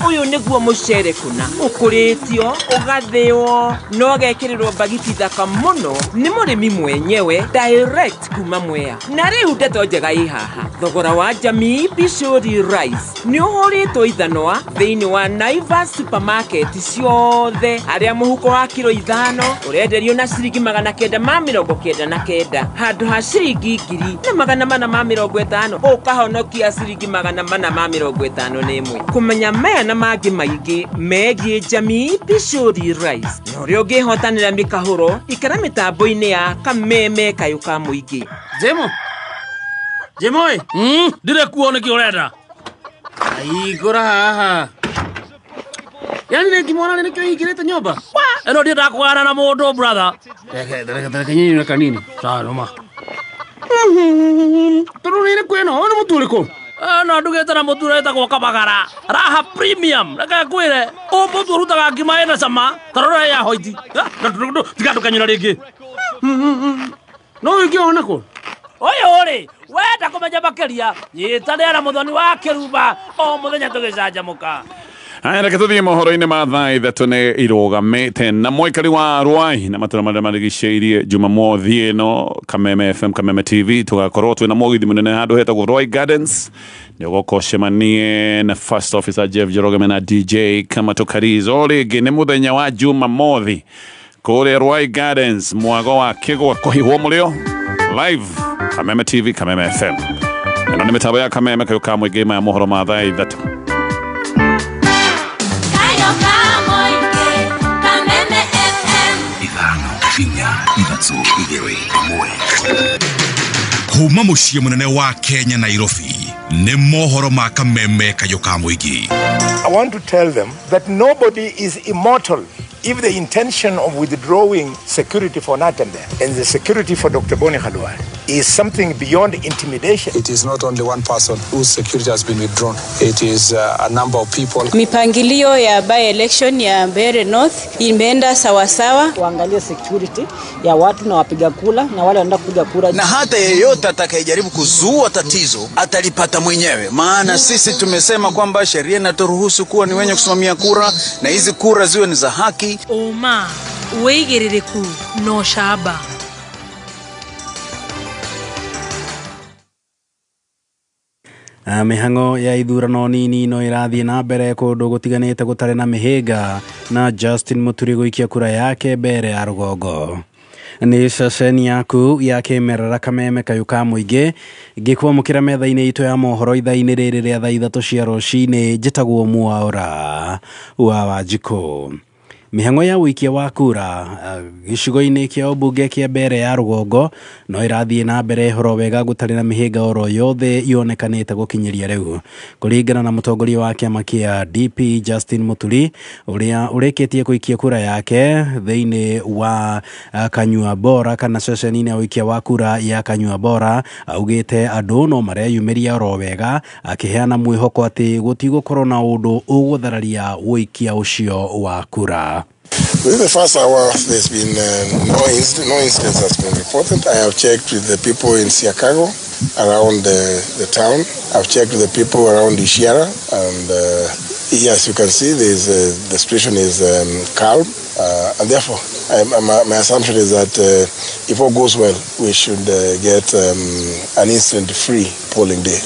[SPEAKER 16] uyu niguo mucere kuna ukuritio ugathio no gekirirwo bagiti thaka muno ni murimi mwenyewe direct kuma Mwea na riu ndeto njega ihaha thogora wa Jamii Pishori rice ni uhuritwo ithanwa thiini wa Naivas supermarket ciothe aria muhuko wa kilo 5 urenderio na ciringi 999 handu ha ciringi 1,450 ukahonokia ciringi 450 kumenya mea na magi maigi megie Jamii Pishori rice nori ungihotanira mikahuro ikara mitambo-ini ya kameme kayuka muingi
[SPEAKER 7] Jemo dire kuone ki urenda aigura haha yani ne kimona ne kyo igirete nyomba eno dia ndakwara na mundu brother nyinyi na kanini sawa ma turunire kweno ona muturiko no ndugete na mutureta kwa kabagara raha premium raka kwire o mutu rutaga ngima ena sama tarora ya hoiti tikatu kanyina ringi no ingiona ko oyo ri wenda kumenya makeria yitanera muthoni wa kiruba o muthenya tugicanjamuka
[SPEAKER 1] Aya reke tuthie mohoro-ini ma thaa ithatu ni irugamite na moikari wa Rwai na matura maria marigiceirie Jumamothi ino Kameme FM Kameme TV tugakorwo twina mugithi munene handu hetagwo Rwai Gardens ni ugokoshemanie na first officer Jeff Jorogame na DJ kama tukarizo ringi ni muthenya wa Jumamothi kure Rwai Gardens mwago wa kigwa kuhihwo murio live Kameme TV Kameme FM ino ni mitabo ya Kameme kayuka mwingi ma mohoro ma thaa ithatu
[SPEAKER 6] Kuma muciĩ munene wa Kenya Nairobi nĩ mohoro ma Kameme kayuka mwingi.
[SPEAKER 12] I want to tell them that nobody is immortal if the intention of withdrawing security for Nathan and the security for Dr. Boni Khalwale
[SPEAKER 17] is something beyond intimidation.
[SPEAKER 18] It is not only one person whose security has been withdrawn. It is a number of people.
[SPEAKER 19] Mipangilio ya by-election ya Mbeere North imeenda sawasawa.
[SPEAKER 20] Waangalie security ya watu na wapiga kura na wale wanaenda kupiga kura.
[SPEAKER 21] Na hata yeyote atakayejaribu kuzua tatizo atalipata mwenyewe. Maana sisi tumesema kwamba sheria inaturuhusu kuwa ni wenye kusimamia kura na hizi kura ziwe ni za haki.
[SPEAKER 11] Oma, uigiririku no shaba.
[SPEAKER 22] Mihango ya ithurano nini no irathie na mbere kundu gutiganite gutare na mihiga na Justin Muturi guikia kura yake mbere ya Rugongo. Ni ceceni yaku ya kimerera Kameme Kayuka Muingi ngikwamukira metha-ini itu ya mohoro itha-ini riri ria thaa 3 cia rucini njitagwo Mwaura wa Wanjiku. Mihango ya wikia wa kura gicigo-ini kia ubunge kia Mbeere ya Rugongo no irathie na mbere horo wega gutari na mihiga oro yothe yonekanite gukinyiria riu kuringana na mutongoria wa kiama kia DP Justin Muturi uria ureketie kuikia kura yake thiini wa Kanyua Bora kana ceceni-ini ya wikia wa kura ya Kanyua Bora augite andu no mareyumiria oro wega akiheana mwihoko ati gutigokorwo na undu uguthararia wikia ucio wa kura.
[SPEAKER 23] Within the first hour, there's been no incidents that's been reported. I have checked with the people in Siakago around the town. I've checked with the people around Ishiara, and yes, you can see the situation is calm, and therefore, my assumption is that if all goes well, we should get an incident-free polling day.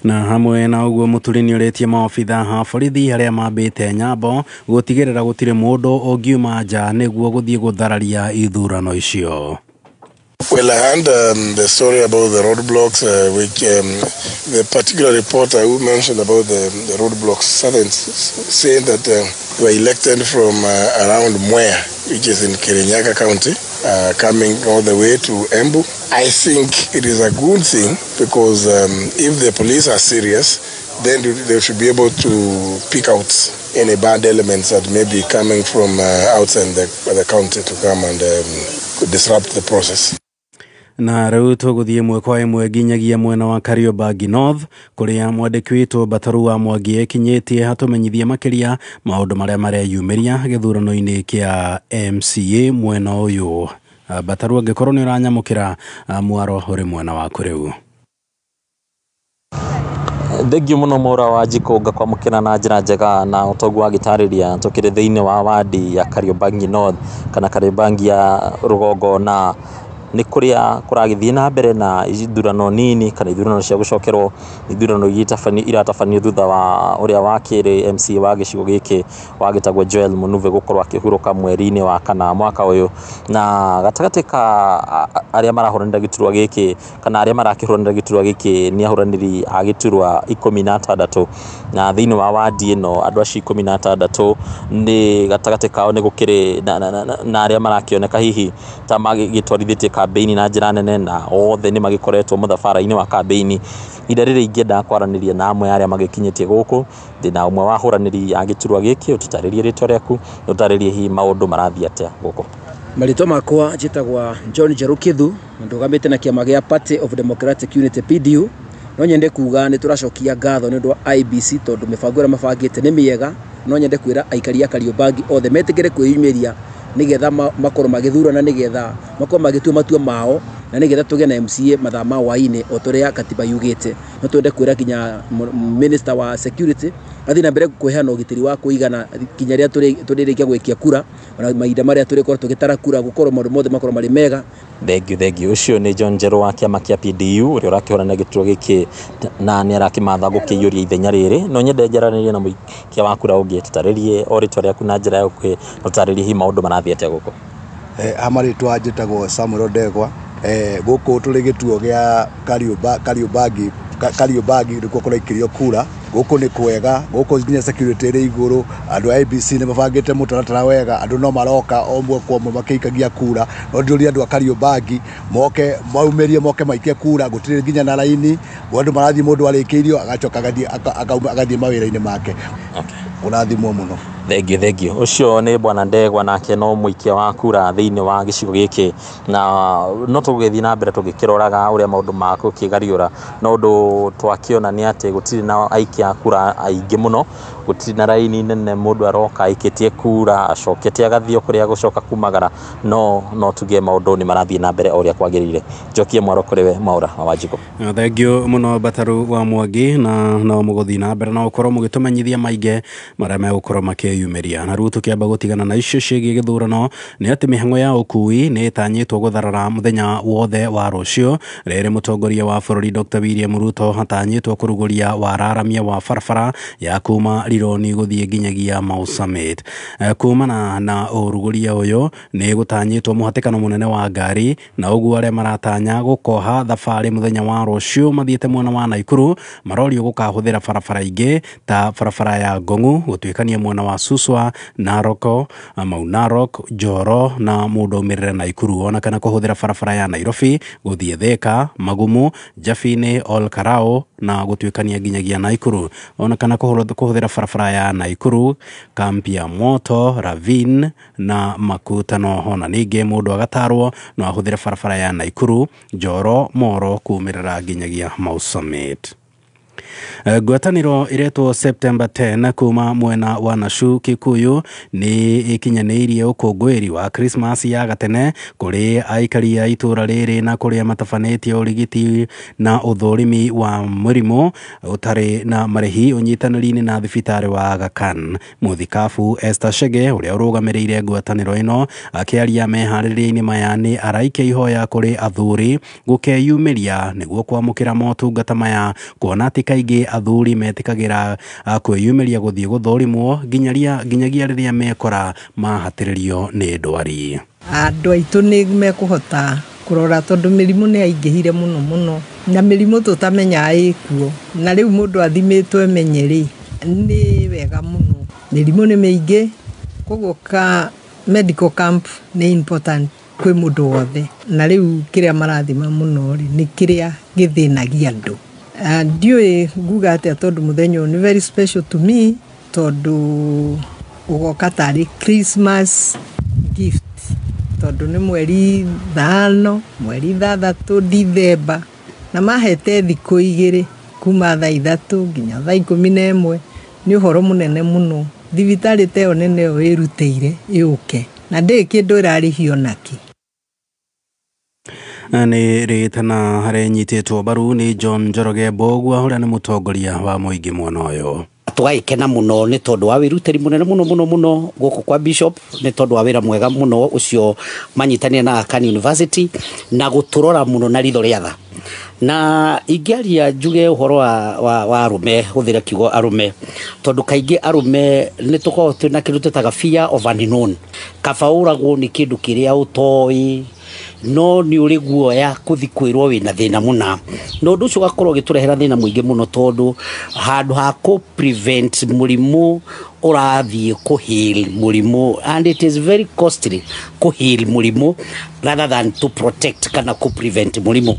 [SPEAKER 22] Na hamwe na uguo Muturi ni uretie maofitha ha borithi haria mambite nyambo gutigirira gutire mundu ungiuma nja niguo guthie guthararia ithurano icio.
[SPEAKER 23] Well, I heard the story about the roadblocks, which the particular reporter who mentioned about the roadblocks saying that they were elected from around Mwea, which is in Kirinyaga County, coming all the way to Embu. I think it is a good thing because if the police are serious, then they should be able to pick out any bad elements that may be coming from outside the county to come and disrupt the process.
[SPEAKER 22] Na riu tuguthie imwe kwa imwe nginyagia mwena wa Kariobangi North kuria mwandiki witu Bataru wa Mwangi ekinyitie hatumenyithie makiria maundu maria mareyumiria githurano-ini kia MCA mwena uyu. Bataru angikorwo ni uranyamukira mwaro uri mwena wa kuriu.
[SPEAKER 24] Thengio muno Mwaura wa Wanjiku ngakwamukira na njira njega na utongu wa gitariria tukire thiini wa wadi ya Kariobangi North kana Kariobangi ya Rugongo na ni kuria kuragithie na mbere na ithurano nini kana ithurano cia gucokerwo ithurano iratafanio thutha wa uria wakiri MC wa gicigo giki wagitagwo Joel Munuve gukorwo akihuruka mweri-ini wa kana mwaka uyu na gatagati ka aria marahuranira giturwa giki kana aria marakihuranira giturwa giki ni ahuraniri a giturwa 16 na thiini wa wadi ino andu aci 16 ni gatagati kao ni gukiri na aria marakioneka hihi ta magitwarithitie kambeini na njira nene na othe ni magikoretwo muthabara-ini wa kambeini ida riri ingenda kwaraniria na amwe aria magikinyitie guku thina umwe wa huraniri agiturwa giki ututaririe ritwa riaku utaririe hi maundu marathia atia guku.
[SPEAKER 25] Marito makwa njitagwa John Jerukithu ndugamite na kiama gia Party of Democratic Unity PDU no nyende kuga ni turacokia ngatho ni undu wa IBC tondu mibango ira mabangite ni miega no nyende kwira aikari a Kariobangi othe metigire kwiyumiria nigetha makorwo magithurana nigetha makorwo magitua matua mao na nigetha tuge na MCA mathaa ma waine otoria katiba yugite no twende kwira kinya minister wa security athi na mbere kuheana ugitiri wa kuigana kinya ria turirikia gwikia kura na maida maria turikorwo tugitara kura gukorwo maundu mothe makorwo mari mega.
[SPEAKER 24] Thengiu ucio ni John Njeru wa kiama kia PDU uria urakihorana giturwa giki na ni arakimatha gukiyuria ithenya riri no nyende njaranirie na muikia wa kura ungi tutaririe oritwa riaku na njira yaku tutaririe hi maundu marathie atia guku.
[SPEAKER 26] Amaritwa njitagwo Samuel Odegwa guku turi gituo gia Kariobangi rikuo kuraikirio kura guku ni kwega guku nginya security ri iguru andu a IBC ni mabangite mutaratara wega andu no maroka omwe kwa omwe makikagia kura no nduri andu akario bagi moke maumerie moke maikie kura gutire nginya na laini andu marathi mundu arikiirio agacoka agathie mawira-ini make urathimwo muno
[SPEAKER 24] thengio ucio ni bwana Ndegwa nake no muikia wa kura thiini wa gicigo giki na no tugethi na mbere tugikiroraga uria maundu mako kigariura no ndu twakiona ni ati gutiri na aikia kura aingi muno gutiri na raini nene mundu aroka aikitie kura acoketie agathio kuria gucoka kumagara no tuge maundu ni marathie na mbere uria kwagirire njokie mwaro kuriwe Maura wa Wanjiko
[SPEAKER 22] thengio muno Bataru wa Mwangi na no muguthi na mbere na ukorwo mugitumenyithia mainge maria megukorwo makiyumiria na rutu kiamba gutigana na icio ciĩgiĩ gĩthurano nĩ atĩ mĩhang'o ya ũkui nĩ ĩtanyĩtwo gũtharara mũthenya wothe wa rũciũ rĩrĩ mũtongoria wa bũrũri Dr. William Ruto atanyĩtwo kũrugũria wararamia wa barabara ya kuma Rironi gũthiĩ nginyagia Mau Summit. Kumana na ũrugũria ũyũ nĩ gũtanyĩtwo mũhatĩkano mũnene wa ngari na ũguo arĩa maratanya gũkoha thabarĩ mũthenya wa rũciũ mathiĩte mwena wa Naikuru marorio gũkahũthĩra barabara ingĩ ta barabara ya Ngong'u gũtuĩkania mwena wa Suswa, Naroko, Mau Narok, Njoro na mũndũ ũmĩrĩre Naikuru ona kana kũhũthĩra barabara ya Nairobi gũthiĩ Thika, Magumu, Njabine, Ol Karao na gũtuĩkania nginyagia Naikuru ona kana kũhũthĩra barabara ya Naikuru, kampi ya Moto, Ravine na Makutano hona ningĩ mũndũ agatarwo no ahũthĩre barabara ya Naikuru, Njoro, Moro kumĩrĩra nginyagia Mau Summit. Ngwatanĩro iretwo September 10 kuma mwena wa Nashu Kikuyu ni ikinyanĩirie ũkũngũĩri wa Christmas ya gatene kũrĩ aikari a itũra rĩrĩ na kũrĩa matabanĩtie ũrigiti na ũthũrimi wa mũrimũ ũtarĩ na marĩhi ũnyitanĩri-inĩ na thibitarĩ wa Aga Khan. Mũthikabu Esther Chege ũrĩa ũrũgamĩrĩire ngwatanĩro ĩno akĩaria meharĩrĩria-inĩ maya nĩ araikia ihoya kũrĩ athuri gũkeyumĩria nĩguo kwamũkĩra motungata maya kuona atĩ kaingĩ athuri metĩkagĩra kwĩyumĩria gũthiĩ gũthũrimwo nginyagia rĩrĩa mekora mahatĩrĩrio nĩ ndwari.
[SPEAKER 2] Andũ aitũ nĩ mekũhota kũrora tondũ mĩrimũ nĩ yaingĩhire mũno na mĩrimũ tũtamenyaga ĩkuo na rĩu mũndũ athimĩtwo emenyerĩ nĩ wega mũno. Mĩrimũ nĩ mĩingĩ koguo medical camp nĩ important kwĩ mũndũ wothe na rĩu kĩrĩa marathima mũno nĩ kĩrĩa gĩthĩnagia andũ. Ndiũĩ nguga atĩa tondũ mũthenya ũyũ nĩ very special to me tondũ ũgoka tarĩ Christmas gift tondũ nĩ mweri 5 mweri 6 December na mahete thikũ 2 kuma thaa 3 nginya thaa 11 nĩ ũhoro mũnene mũno. Thibitarĩ ta ĩyo nene ĩyo ĩrutĩire yũke na ndĩ kĩndũ ĩrarĩhio naki.
[SPEAKER 22] Nĩ rĩtana harĩ nyitĩtwo mbaru nĩ John Njoroge Mbogua ũrĩa nĩ mũtongoria wa mũingĩ mwena ũyũ.
[SPEAKER 3] Tũgagĩkena mũno nĩ tondũ wa wĩrutĩri mũnene mũno gũkũ kwa Bishop nĩ tondũ wa wĩra mwega mũno ũcio manyitanĩra na Aga Khan University na gũtũrora mũno na ritho rĩa tha. Na ingĩaria njuge ũhoro wa arume hũthĩra kiugo arume tondũ kaingĩ arume nĩ tũkoragwo twĩna kĩndũ twĩtaga fear of unknown. Kaba ũragwo nĩ kĩndũ kĩrĩa ũtoĩ no nĩ ũrĩ guoya kuthi kwĩrwo wĩna thĩna mũna no ũndũ ũcio ũgakorwo ũgĩtũrehera thĩna mũingĩ mũno tondũ handũ ha ku prevent mũrimũ ũrathiĩ ku heal mũrimũ and it is very costly ku heal mũrimũ rather than to protect kana ku prevent mũrimũ.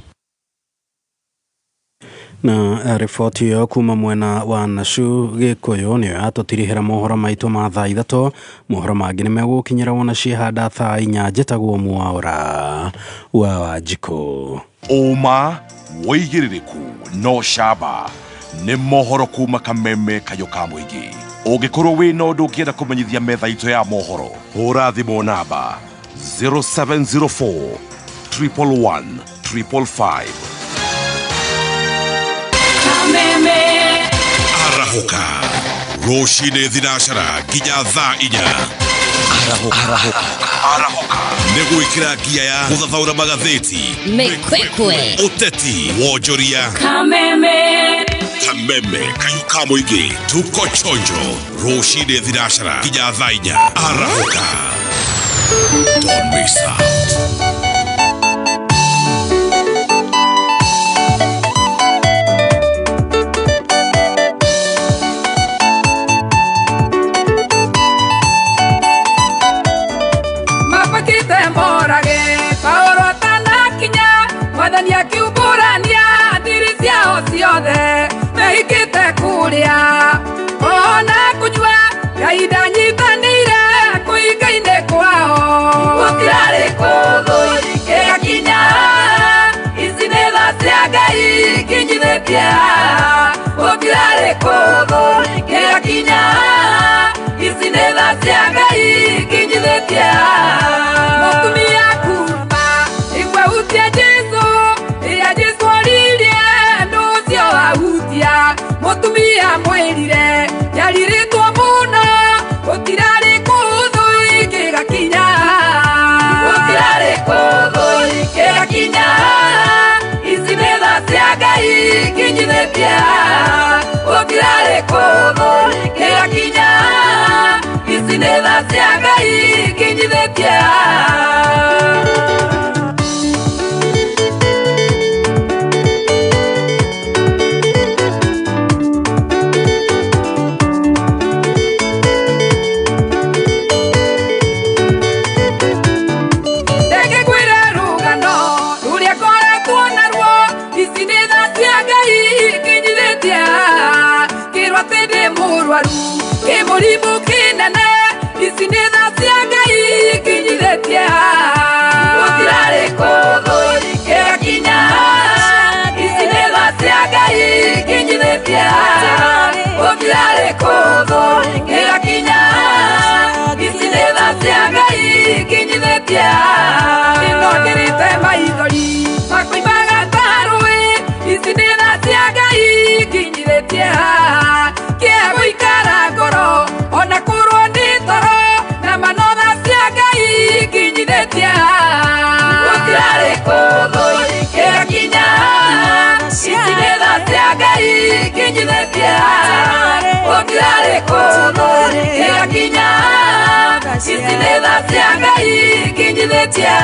[SPEAKER 22] Na riboti yo kuma mwena wa Nashu Gikuyu nĩyo yatũtirihĩra mohoro maitũ ma thaa 3. Mohoro mangĩ nĩ megũkinyĩra wona ciĩhanda thaa 4 njĩtagwo Mwaura wa Wanjikũ.
[SPEAKER 6] Ũma wĩigĩrĩrĩku no camba nĩ mohoro kuma Kameme Kayũ ka mũingĩ. Ũngĩkorwo wĩ na ũndũ ũngĩenda kũmenyithia metha itũ ya mohoro hũra thimũ namba 0704 111 555. Arahuka Roshine Thinashara nginya thaa 4. Arahuka nĩgwĩkĩra ngia ya gũthathaũra magathĩti mĩkwekwe ũteti wonjoria Kameme Kayũ ka mũingĩ tuko chonjo Roshine Thinashara nginya thaa 4. Arahuka don't miss out.
[SPEAKER 4] kuria ona kunywa kaida nyitanire kuingaine kwao gutirari kuthurikira kinya ici nĩ tha cia Ngai kinyithĩtie gutirari kuthurikira kinya ici nĩ tha cia Ngai kinyithĩtie mũtumia kuma igwe hutia Jesu ĩrĩa Jesu oririe ndũcio ahutia mũtumia mwĩrire nyarirĩtwo mũno gutirari kuthurikira kinya gutirari kuthurikira kinya ici nĩ tha cia Ngai kinyithĩtie gutirari kuthurikira kinya ici nĩ tha cia Ngai kinyithĩtie Kimurimu kinene ici nĩ tha cia Ngai kinyithĩtie gutirari kuthurikira kinya ici nĩ tha cia Ngai kinyithĩtie gutirari kuthurikira kinya ici nĩ tha cia Ngai kinyithĩtie ithonderete maithori makoimaga tarũĩ ici nĩ tha cia Ngai kinyithĩtie kia guikara ngoro ona kurwo nĩ toro na manotha cia Ngai kinyithĩtie gutirari kuthurikira kinya ici nĩ tha cia Ngai kinyithĩtie gutirari kuthurikira kinya ici nĩ tha cia Ngai kinyithĩtie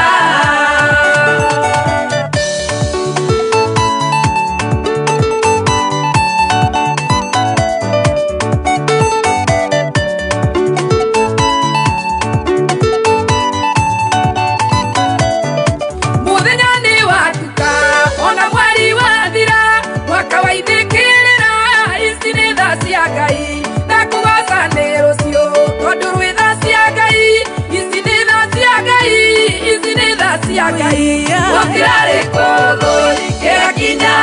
[SPEAKER 4] gutirari kuthurikira kinya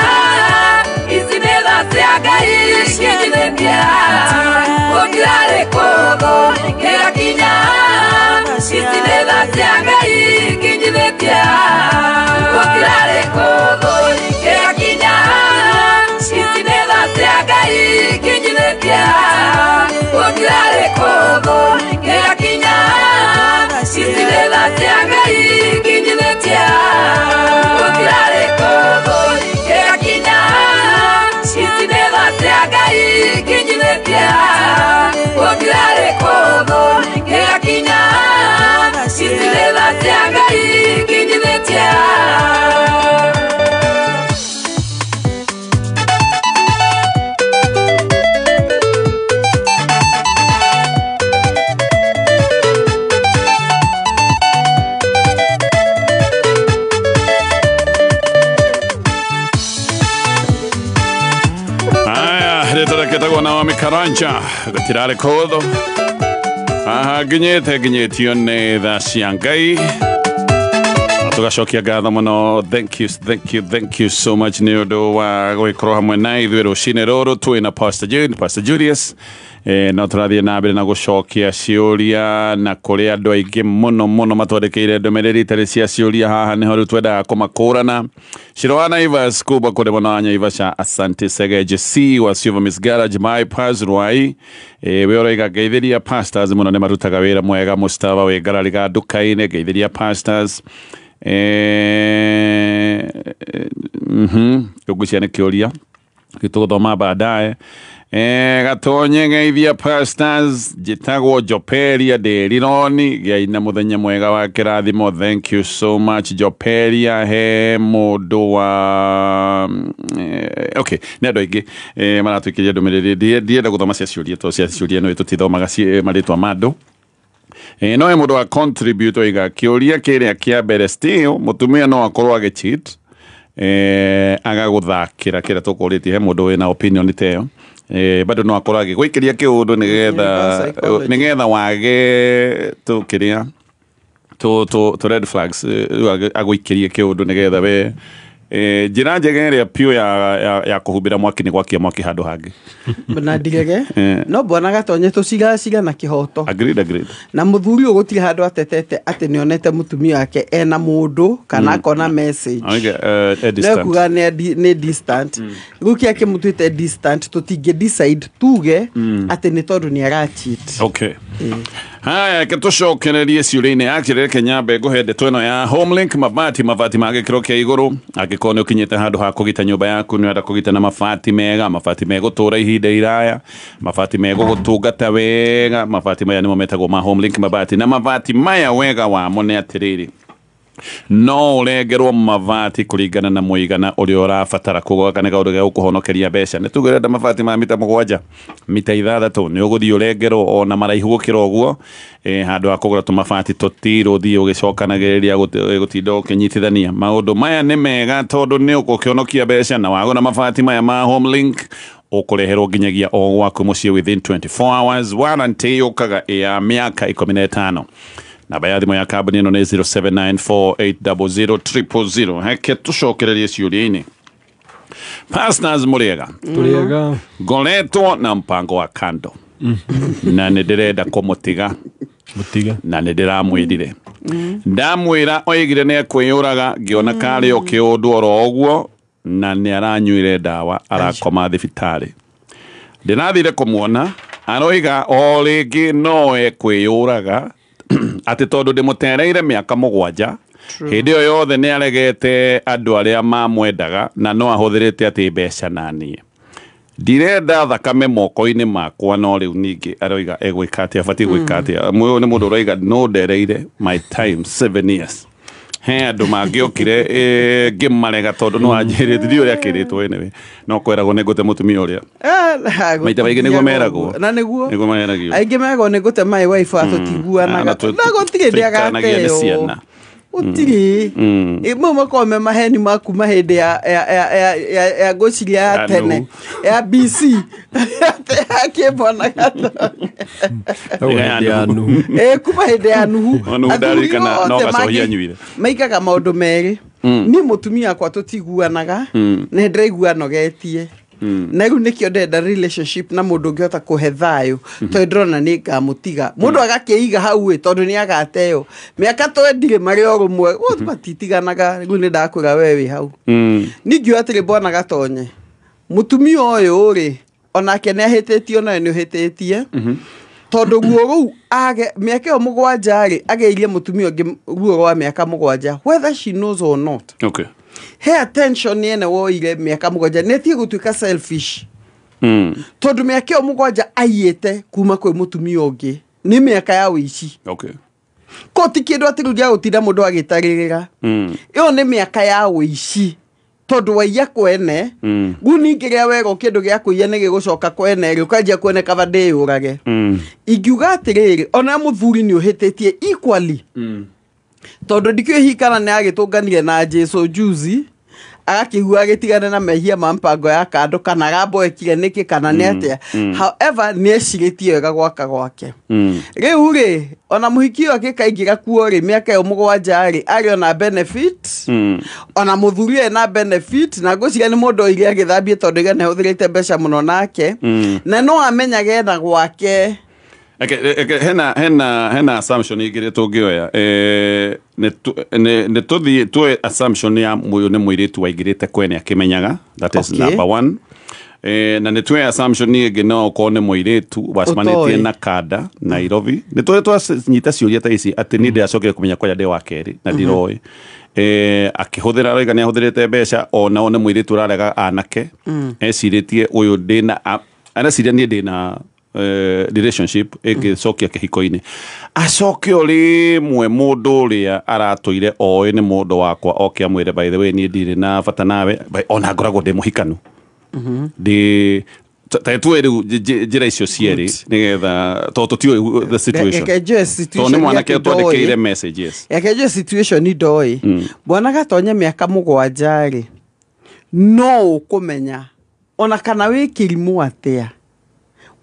[SPEAKER 4] ici nĩ tha cia Ngai kinyithĩtie gutirari kuthurikira kinya ici nĩ tha cia Ngai kinyithĩtie gutirari kuthurikira kinya ici nĩ tha cia Ngai kinyithĩtie gutirari kuthurikira kinya ici nĩ tha cia Ngai kinyithĩtie gutirari kuthurikira kinya ici nĩ tha cia Ngai kinyithĩtie gutirari kuthurikira kinya ici nĩ tha cia Ngai kinyithĩtie
[SPEAKER 1] Ketagwo Naomi Karanja gutirari kuthu nginyĩtio nĩ tha cia Ngai tugacokia ngatho mũno. Thank you so much nĩ ũndũ wa gũgĩkorwo hamwe na ithuĩ rũcinĩ rũrũ twĩna Pastor Julius no tũrathiĩ na mbere na gũcokia ciũria na kũrĩ andũ aingĩ mũno matwandĩkĩire ndũmĩrĩri itarĩ cia ciũria haha nĩho rĩu twendaga kũmakũrana. Shiro wa Naivas Kuba kũrĩ mwena wa Naivasha Asante Segeje C wa Silver Miss Garage Bypass Rwai we ũroiga geithĩria pastors mũno nĩ marutaga wĩra mwega Mustafa wĩ ngarariga nduka-inĩ geithĩria pastors tũgucia nĩ kĩũria gĩtũgũthoma baadaye gatonye geithia pastors njĩtagwo Joperia Ndĩrironi gĩaina mũthenya mwega wa kĩrathimo. Thank you so much Joperia. He mũndũ wa okay nĩ andũ aingĩ maratwĩkĩria ndũmĩrĩri ndienda gũthoma cia ciũria to cia ciũria no tũtithomaga marĩtwa ma andũ no mũndũ wa contribute oiga kĩũria kĩrĩa kĩa mbere still mũtumia no akorwo agĩcheat agagũthakĩra kĩrĩa tũkũrĩtie he mũndũ wĩna opinion teyo bado no akorage gwikiria kiundu nigetha wage tukiria to red flags agwikirie kiundu nigetha we njira njega ĩrĩa pio ya kuhumbira mwaki ni gwakia mwaki handu hangi
[SPEAKER 5] na ndigege no mbona gatonye tucigaciga na kihoto
[SPEAKER 1] agreed
[SPEAKER 5] na muthuri ugutire handu atetete ati nionete mutumia wake ena mundu kana akona message kuga ni distant gukia ke mutwite distant tutinge decide tuge ati ni tondu ni ara cheat
[SPEAKER 1] okay haya ketucokererie ciuria-inĩ yakĩrĩre Kenyambe ngũhe ndeto ĩno ya Homelink mabati ma gĩkĩro kĩa igũrũ angĩkorwo nĩ ũkinyĩte handũ ha kũgita nyũmba yaku nĩ wenda kũgita na mabati mega mabati megũtũra ihinda iraya mabati megũgũtungata wega mabati maya nĩmo metagwo ma Homelink mabati na mabati maya wega wamo nĩ atĩrĩrĩ no urengerwo mabati kuringana na muigana uria urabatara kugoka ni gaundu ga gukuhonokeria mbeca ni tugirenda mabati ma mita 7 mita 6 ni uguthii urengerwo ona maraihu gukira uguo handu ha kugura tumabati tutiro thii ugicokanagiriria gutinda ukinyitithania maundu maya ni mega tondu ni ukukionokia mbeca na wagura mabati maya ma Homelink ukureherwo nginyagia o gwaku mucii within 24 hours warranty yukaga ya miaka 15 namba ya thimũ ya kambuni ĩno nĩ 0794800000 heke tucokererie ciũria-inĩ pastors mũrĩega ngoretwo na mpango wa kando na nĩ ndĩrenda kũmũtiga na nĩ ndĩramwĩrire ndamwĩra oigire nĩ ekwĩyũraga ngĩona karĩ o kĩũndũ oro ũguo na nĩ aranyuire ndawa arakoma thibitarĩ ndĩnathire kũmuona aroiga o rĩngĩ no ekwĩyũraga ati tondu ndimutereire miaka 7 hindi yo yothe ni aregete andu aria mamwendaga na no ahuthirite ati mbeca nanie ndirenda thakame moko-ini makwa no riu ningi aroiga egwika atia abati gwika atia muyo ni mundu uroiga no ndereire my time 7 years he andu mangiokire ngimarega tondu no anjirithio uria akiritwo ene no kweragwo ni ngute mutumia uria maita baingi niguo meragwo
[SPEAKER 5] na niguo meragio aingi meragwo ni ngute my wife atutiguanaga na gutire ndiagakeo utiri mo makome maheni maku mahende ya gociria ya tene ya BC akibona gato kuma hende ya nuhu
[SPEAKER 1] adarikana no gacohia nyuire
[SPEAKER 5] maikaga maundu meri ni mutumia kwa tutiguanaga ne ndiraiguanogetie na riu nikio ndenda relationship na mundu ngihota kuhe thayo to ndrona ni ngamutiga mundu agakeiga hau tondu ni agateo miaka twendire mari o rumwe matitiganaga riu ni ndakwira wewe hau ningio atire bwana gatonye mutumia uyu ri onake ne ahetetio na ni uhetetie tondu guo ru age miaka 7 ri ageirie mutumia ungi guo rwa miaka 7 whether she knows or not
[SPEAKER 1] okay
[SPEAKER 5] he attention ni ene woire miaka 7 netie gutuika selfish tondu miaka 7 aiyete kuma kwe mutumia ungi ni miaka ya wici
[SPEAKER 1] okay
[SPEAKER 5] ko tikindu atirudia gutinda mundu agitaririra iyo ni miaka ya wici tondu waiya kwene guni ngiria wego kindu gia kuiya ni gigucoka kwene ri ukanjia kwene kavade urage ingiuga atiriri ona muthuri ni uhetetie equally tondu ndikio hikana ni agitunganire na Jesu juzi agakigua agitigana na mehia mampango ya kando kana gambo ekire niki kana ni atia however ni eciritie wega gwaka gwake riu ri ona muhikio akikaingira kuo ri miaka 7 ri ari ona benefit ona muthuri na benefit na ngociria ni mundu iria agithambie tondu gane huthirite mbeca muno nake na no amenyage na gwake hena assumption igire tungioya ne tuthi tu assumption ya muyo ne muiritu waigirite kwene akimenyaga that is number 1 na ne tu assumption ni gino ko ne muiritu wasmanitie na kada Nairobi ne tu nyita ciuria ta ici ati ni ndiacoke kumenya kwa de wa keri na ndiroi akihuthira raiga ni ahuthirite mbeca ona one muiritu rarega anake eciritie uyu ndina ana ciria ni ndina relationship egicokia kihiko-ini acoke uri mwe mundu uria aratuire oe ni mundu wakwa oke amwire by the way ni ndire na bata nawe ona ngoragwo ndi muhikanu ndi taitu eri njira icio cieri nigetha to tutio the situation to ni mwana ke twandikire messages yakeje situation ni doi bwana gatonye miaka 7 ri no ukumenya ona kana wi kirimu atia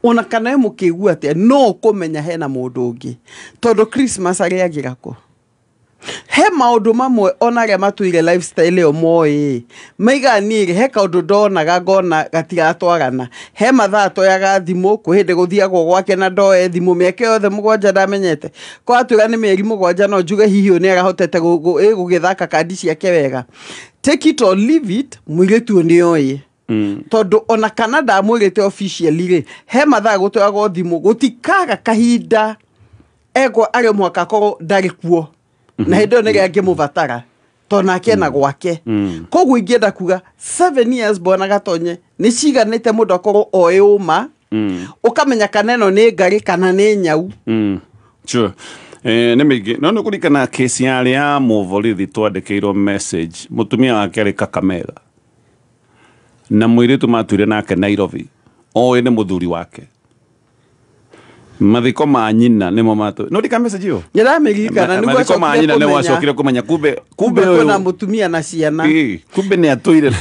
[SPEAKER 8] ona kana mukigua atia no kumenya hena mundu ungi tondu Christmas agiagira ko he maundu mamwe onaria matuire lifestyle yo moe maiganire he kaundu ndonaga ngona gatigatwarana he mathaa toyaga thimu kuhinde guthiagwo gwake na ndoe thimu mieke yothe mugwanja ndamenyete ko atuga ni mieri mugwanja no njuge hihi ni agahotete gugithaka kandi ciake wega take it or leave it muiretu ni oye tondu ona kana ndamwirite officially ri he mathaa gutoyaga thimu gutikaga kahinda ego ari mwaka korwo ndari kuo na hindo nege angimuvatara tonake na gwake koguo ingienda kuga 7 years bona gatonye ni ciganite mundu akorwo oyuma ukamenya kaneno ni ngari kana ni nyau
[SPEAKER 5] sure ne mege no kurikana kesi ya muvorithi twandikiirwo message mutumia wake ari Kakamega na mwiritu mature nake Nairobi oe ni muthuri wake mathiko ma nyina nimo matu no dika message yo
[SPEAKER 8] niramirikana ni
[SPEAKER 5] mathiko ma nyina ne wacokire kumenya kumbe
[SPEAKER 8] kuna mutumia na ciana
[SPEAKER 5] kumbe ni atuire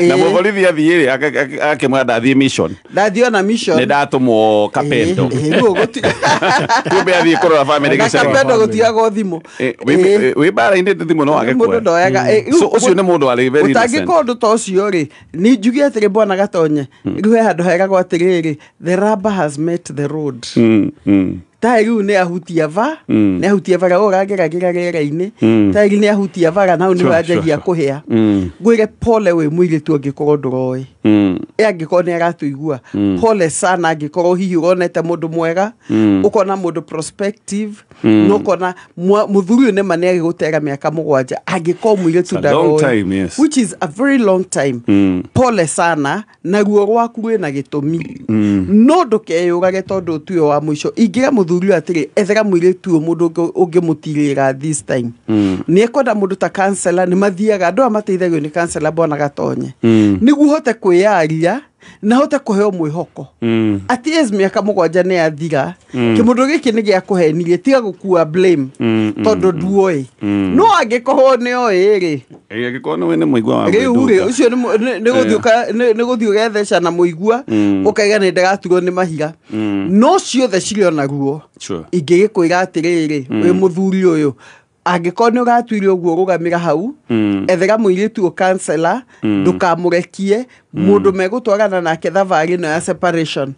[SPEAKER 5] na muvorithi athiire akimwenda athie mission
[SPEAKER 8] ndathio na mission
[SPEAKER 5] ne datumwo Kapendo kumbe athie kurora family
[SPEAKER 8] gicera Kapendo gutiago thimu
[SPEAKER 5] we bara inde thimu no age
[SPEAKER 8] mundu ndoyaga
[SPEAKER 5] so ucio ni mundu ari very innocent
[SPEAKER 8] utagikondu to cio ri ni njugi atiri bona gatonye riwe handu hega gwatiriri the rubber has met the road tairu ne ahutia va ne ahutia vara orageragira gera-ini tairu ne ahutia vara nau ni wajagia kuhia gwire pole we mwiritu angikorwo nduroi angikorwo ni aratuigua pole sana angikorwo hihi uronete mundu mwega ukona mundu prospective no kona muthuri ne mane agigutera miaka 7 angikorwo mwiritu ndaroi which is a very long time pole sana na ruo rwaku rwina gitumi no ndukeyugage tondu tuyo wa mwisho ingira muthuri atiri ethera mwiritu mundu ungimutirira this time ni ekonda mundu ta counselor ni mathiaga andu amateithagio ni counselor bona gatonye niguo hote kwiyaria na hote kuheo mwihoko ati es miaka 7 ne athira kimundu giki ni gia kuhenirie tiga gukua blame tondu duoi no agikorwo ni oiri
[SPEAKER 5] agikorwo we ni muigua wa
[SPEAKER 8] riu ucio ni guthiuka getheca na muigua ukaiga ni ndagaturwo ni mahiga no ciothe ciriona ruo ingigikwira atiriri we muthuri uyu angikorwo ni ugatuire uguo rugamira hau ethera mwiritu o counselor ndukamurekie mundu megutwarana nake thavari no ya separation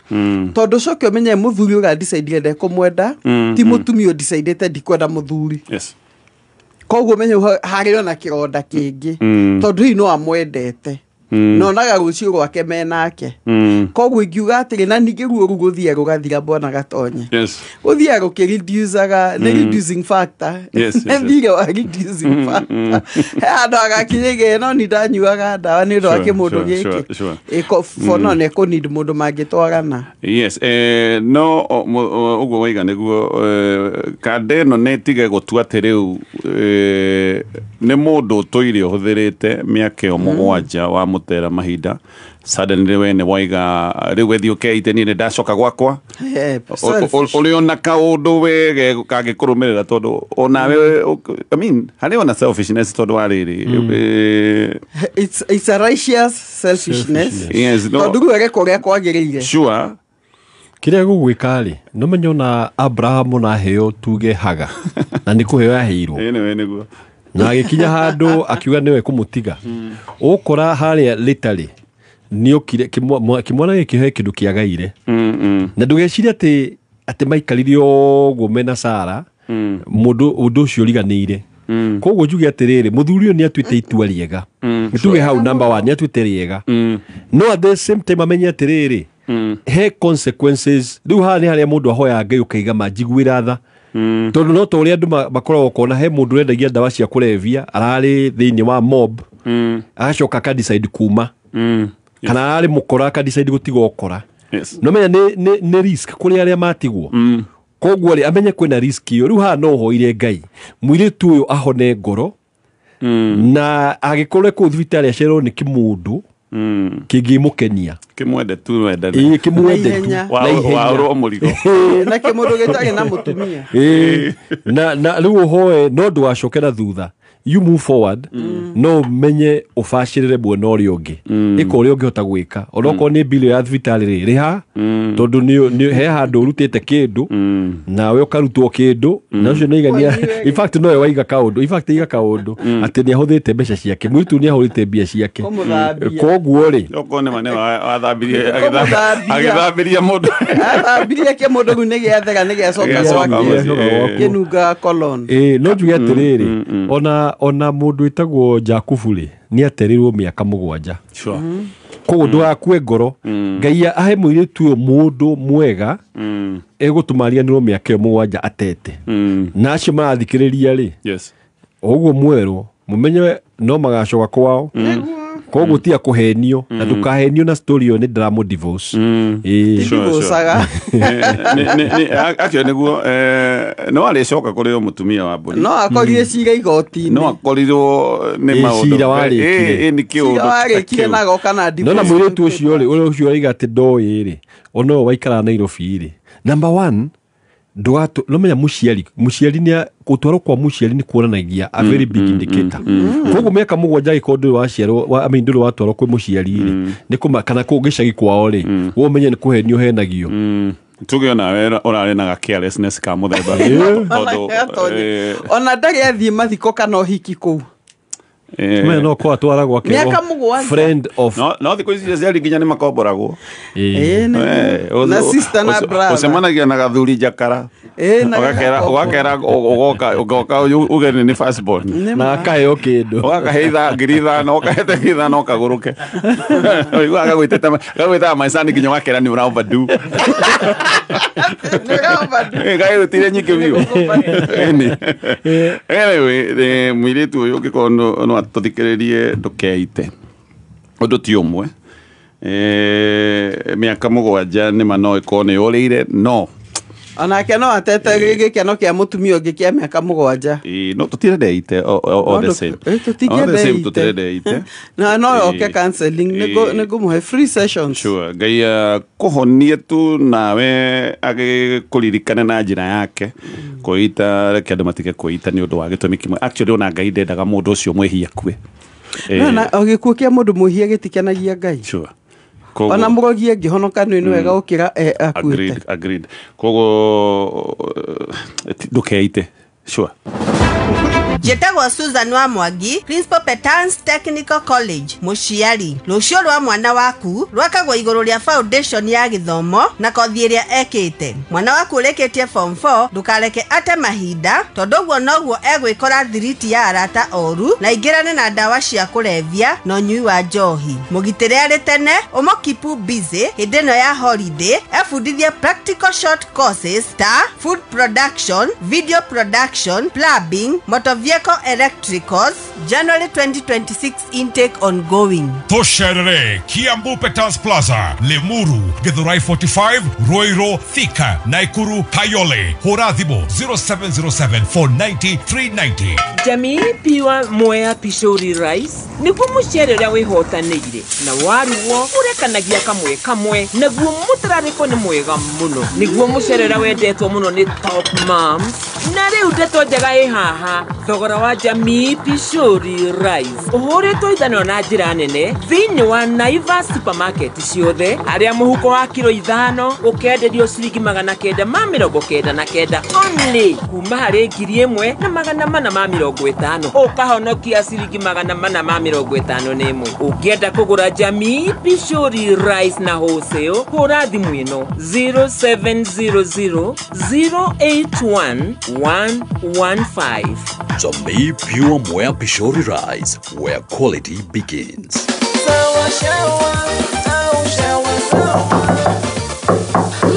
[SPEAKER 8] tondu coke umenye muthuri uga decide ende kumwenda ti mutumia o decide ndikwenda muthuri koguo menye hari ona kironda kingi tondu hi no amwendete no naga rucio gwake menake koguo ingiuga atiri na ningi ruo ruguthia rugathira bona gatonye guthia rukireducaga ne reducing factor thire wa reducing factor ando agakinyege no ni ndanyuaga ndawa ni ndo akimundu giki iko fono ne ko need mundu mangitwarana
[SPEAKER 5] no uguo waiga niguo kande no netige gutua teriu ne mundu toire uthirite miake 7 wa mutera mahinda suddenly we ne waiga riu ethio keite ni ndacoka gwakwa uri ona kaundu we kagikurumirira tondu ona we I mean hari ona selfishness tondu ariri
[SPEAKER 8] it's a righteous selfishness tondu we koria kwagiriire
[SPEAKER 5] sure
[SPEAKER 9] kiria gugwikari no menyona Abraham na heo tuge haga na nikuheo yaheirwo
[SPEAKER 5] niguo
[SPEAKER 9] na agikinya handu akiuga niwe kumutiga ukora haria literally niokire kimwana giki he kindu kiagaire na ndugeciria ati maikaririo guo mena Sara mundu undu ucio riganire koguo njuge atiriri muthuri uyu ni atuite itua riega nituge hau number 1 ni atuite riega no at the same time amenye atiriri he consequences riu haha ni haria mundu ahoya Ngai ukaiga manjiguira tha tondu no to uri andu makoragwo kona he mundu rendagia ndawa cia kurevia arari thiini wa mob agacoka ka decide kuma kana arari mukora ka decide gutiga ukora no menya ni risk kuri aria matigwo koguo ri amenye kwina risk iyo riu haha no hoire Ngai mwiritu uyu ahone ngoro na agikorwo ku thibitari acerwo ni kimundu kingimukenia
[SPEAKER 5] kimwende tu wendane
[SPEAKER 9] kimwende tu
[SPEAKER 5] wa ro murigo
[SPEAKER 8] na kimundu gitari na mutumia
[SPEAKER 9] na riu hoe no ndwacokera thutha you move forward no menye ufashirire bwana uri ungi iko uri ungi hota gwika onoko ni bill ya thibitarĩ riha tondu ni he handu urutite kindu nawe ukarutwo kindu na ucio ni igania in fact no waiga kaundu iga kaundu ati ni ahuthite mbeca ciake mwitu ni ahurite mbia ciake koguo ri
[SPEAKER 5] okone mane wathambirie agithambiria mundu
[SPEAKER 8] athambirie ke mundu ru ni giathera ni giacoka gwake kinunga colon
[SPEAKER 9] no njuge atiriri ona mundu itagwo Jakubu ri ni aterirwo miaka 7
[SPEAKER 5] sure
[SPEAKER 9] koguo ndugakue ngoro ngai ahe muiritu uyo mundu mwega egutumarianirwo miaka 7 atete na acio marathikiriria ri
[SPEAKER 5] yes
[SPEAKER 9] oguo mweru mumenye no magacoka kwao koguo tia kuhenio na ndukahenio na story yo ni drama divorce
[SPEAKER 8] divorceaga
[SPEAKER 5] ni akio niguo no alicoka kuri mutumia wa mburi
[SPEAKER 8] no akorire ciga igoti
[SPEAKER 5] no akorirwo ni maundu ni kiundu
[SPEAKER 8] kire nago kana divorce
[SPEAKER 9] no na mwiretu ucio ri ucio oiga ati ndoi ri ono waikara Nairobi ri number 1 ndugato no menya muciari ni gutwaro kwa muciari ni kuonanagia a very big indicator koguo meka 7 ikondo wa ciaro wa nduru watwaro kwa muciari ri ni kuma kana kugicagi kwao ri wo menye ni kuhenio henagio
[SPEAKER 5] tuge na orare na carelessness ka muthemba
[SPEAKER 8] ona ndari athie mathiko kana uhiki ku
[SPEAKER 9] no kwa twara gwake friend of
[SPEAKER 5] no thiko ici cia nginya ni makomboragwo
[SPEAKER 8] na sister na brother
[SPEAKER 5] usemanagia na gathuri jakara ugakera ugoka ugeni ni first born
[SPEAKER 9] na akayo kindu
[SPEAKER 5] ugakaheitha ngiri no ukahete ngiri no kaguruke uigaga gwiteta maisani nginya wakera ni ura overdue gai utire nyike biu anyway mwiritu uyu ngikono no atuthikiririe ndukeite undu ti umwe miaka 7 ni mano ikone yurire no
[SPEAKER 8] onake no atete gikeno kia mutumia ungi kia miaka 7
[SPEAKER 5] no tutiredeite all the same tutiredeite
[SPEAKER 8] no okay counseling nego muhe free sessions
[SPEAKER 5] sure gai kuhonie tu nawe agikuririkane na njira yake kuita kende matike kuita ni undu wa gitumi kimwe actually ona ngai ndendaga mundu ucio mwehia kwe
[SPEAKER 8] na ogikuo kia mundu mwehia gitikenagia ngai
[SPEAKER 5] sure
[SPEAKER 8] ona mugogie ngihonoka ni wega ukira akuite
[SPEAKER 5] agreed kogo ndukeite sure
[SPEAKER 7] Jetagwo Susan wa Mwangi, Principal Petans Technical College, Muciari. Rucio rwa mwana waku rwakagwo iguru ria foundation ya githomo na kothi iria ekite. Mwana waku ureketie form 4 ndukareke ate mahinda tondu guo noguo egwikora thiriti ya arata oru na ingirane na ndawa cia kurevia no nyui wa njohi. Mugitire ari tene umokipu busy hinde no ya holiday efundithie practical short courses ta food production, video production, plumbing, motor vehicle electricals. January 2026 intake ongoing.
[SPEAKER 6] Tosherere Kiambu Petans Plaza, Lemuru, Githurai 45, Roiro, Thika, Naikuru, Kayole. Horadhibo 0707490390.
[SPEAKER 10] Jamii piwa Mwea Pishori Rice niguo mucere uria wihotanire na waruo urekanagia kamwe naguo mutarariko ni mwega muno niguo mucere uria wendetwo muno ni Top Moms na riu ndeto njega i haha thogora wa Jamii Pishori Rice uhuritwo ithano na njira nene thiini wa Naivas supermarket ciothe aria muhuko wa kilo 5 ukenderio ciringi 999 only kuma hari 1,450 ukahonokia ciringi 450 ukienda kugura Jamii Pishori Rice na wholesale hura thimu ino 0700 081 115.
[SPEAKER 13] Jamii Pure Mwea Pishori Rice, where quality begins.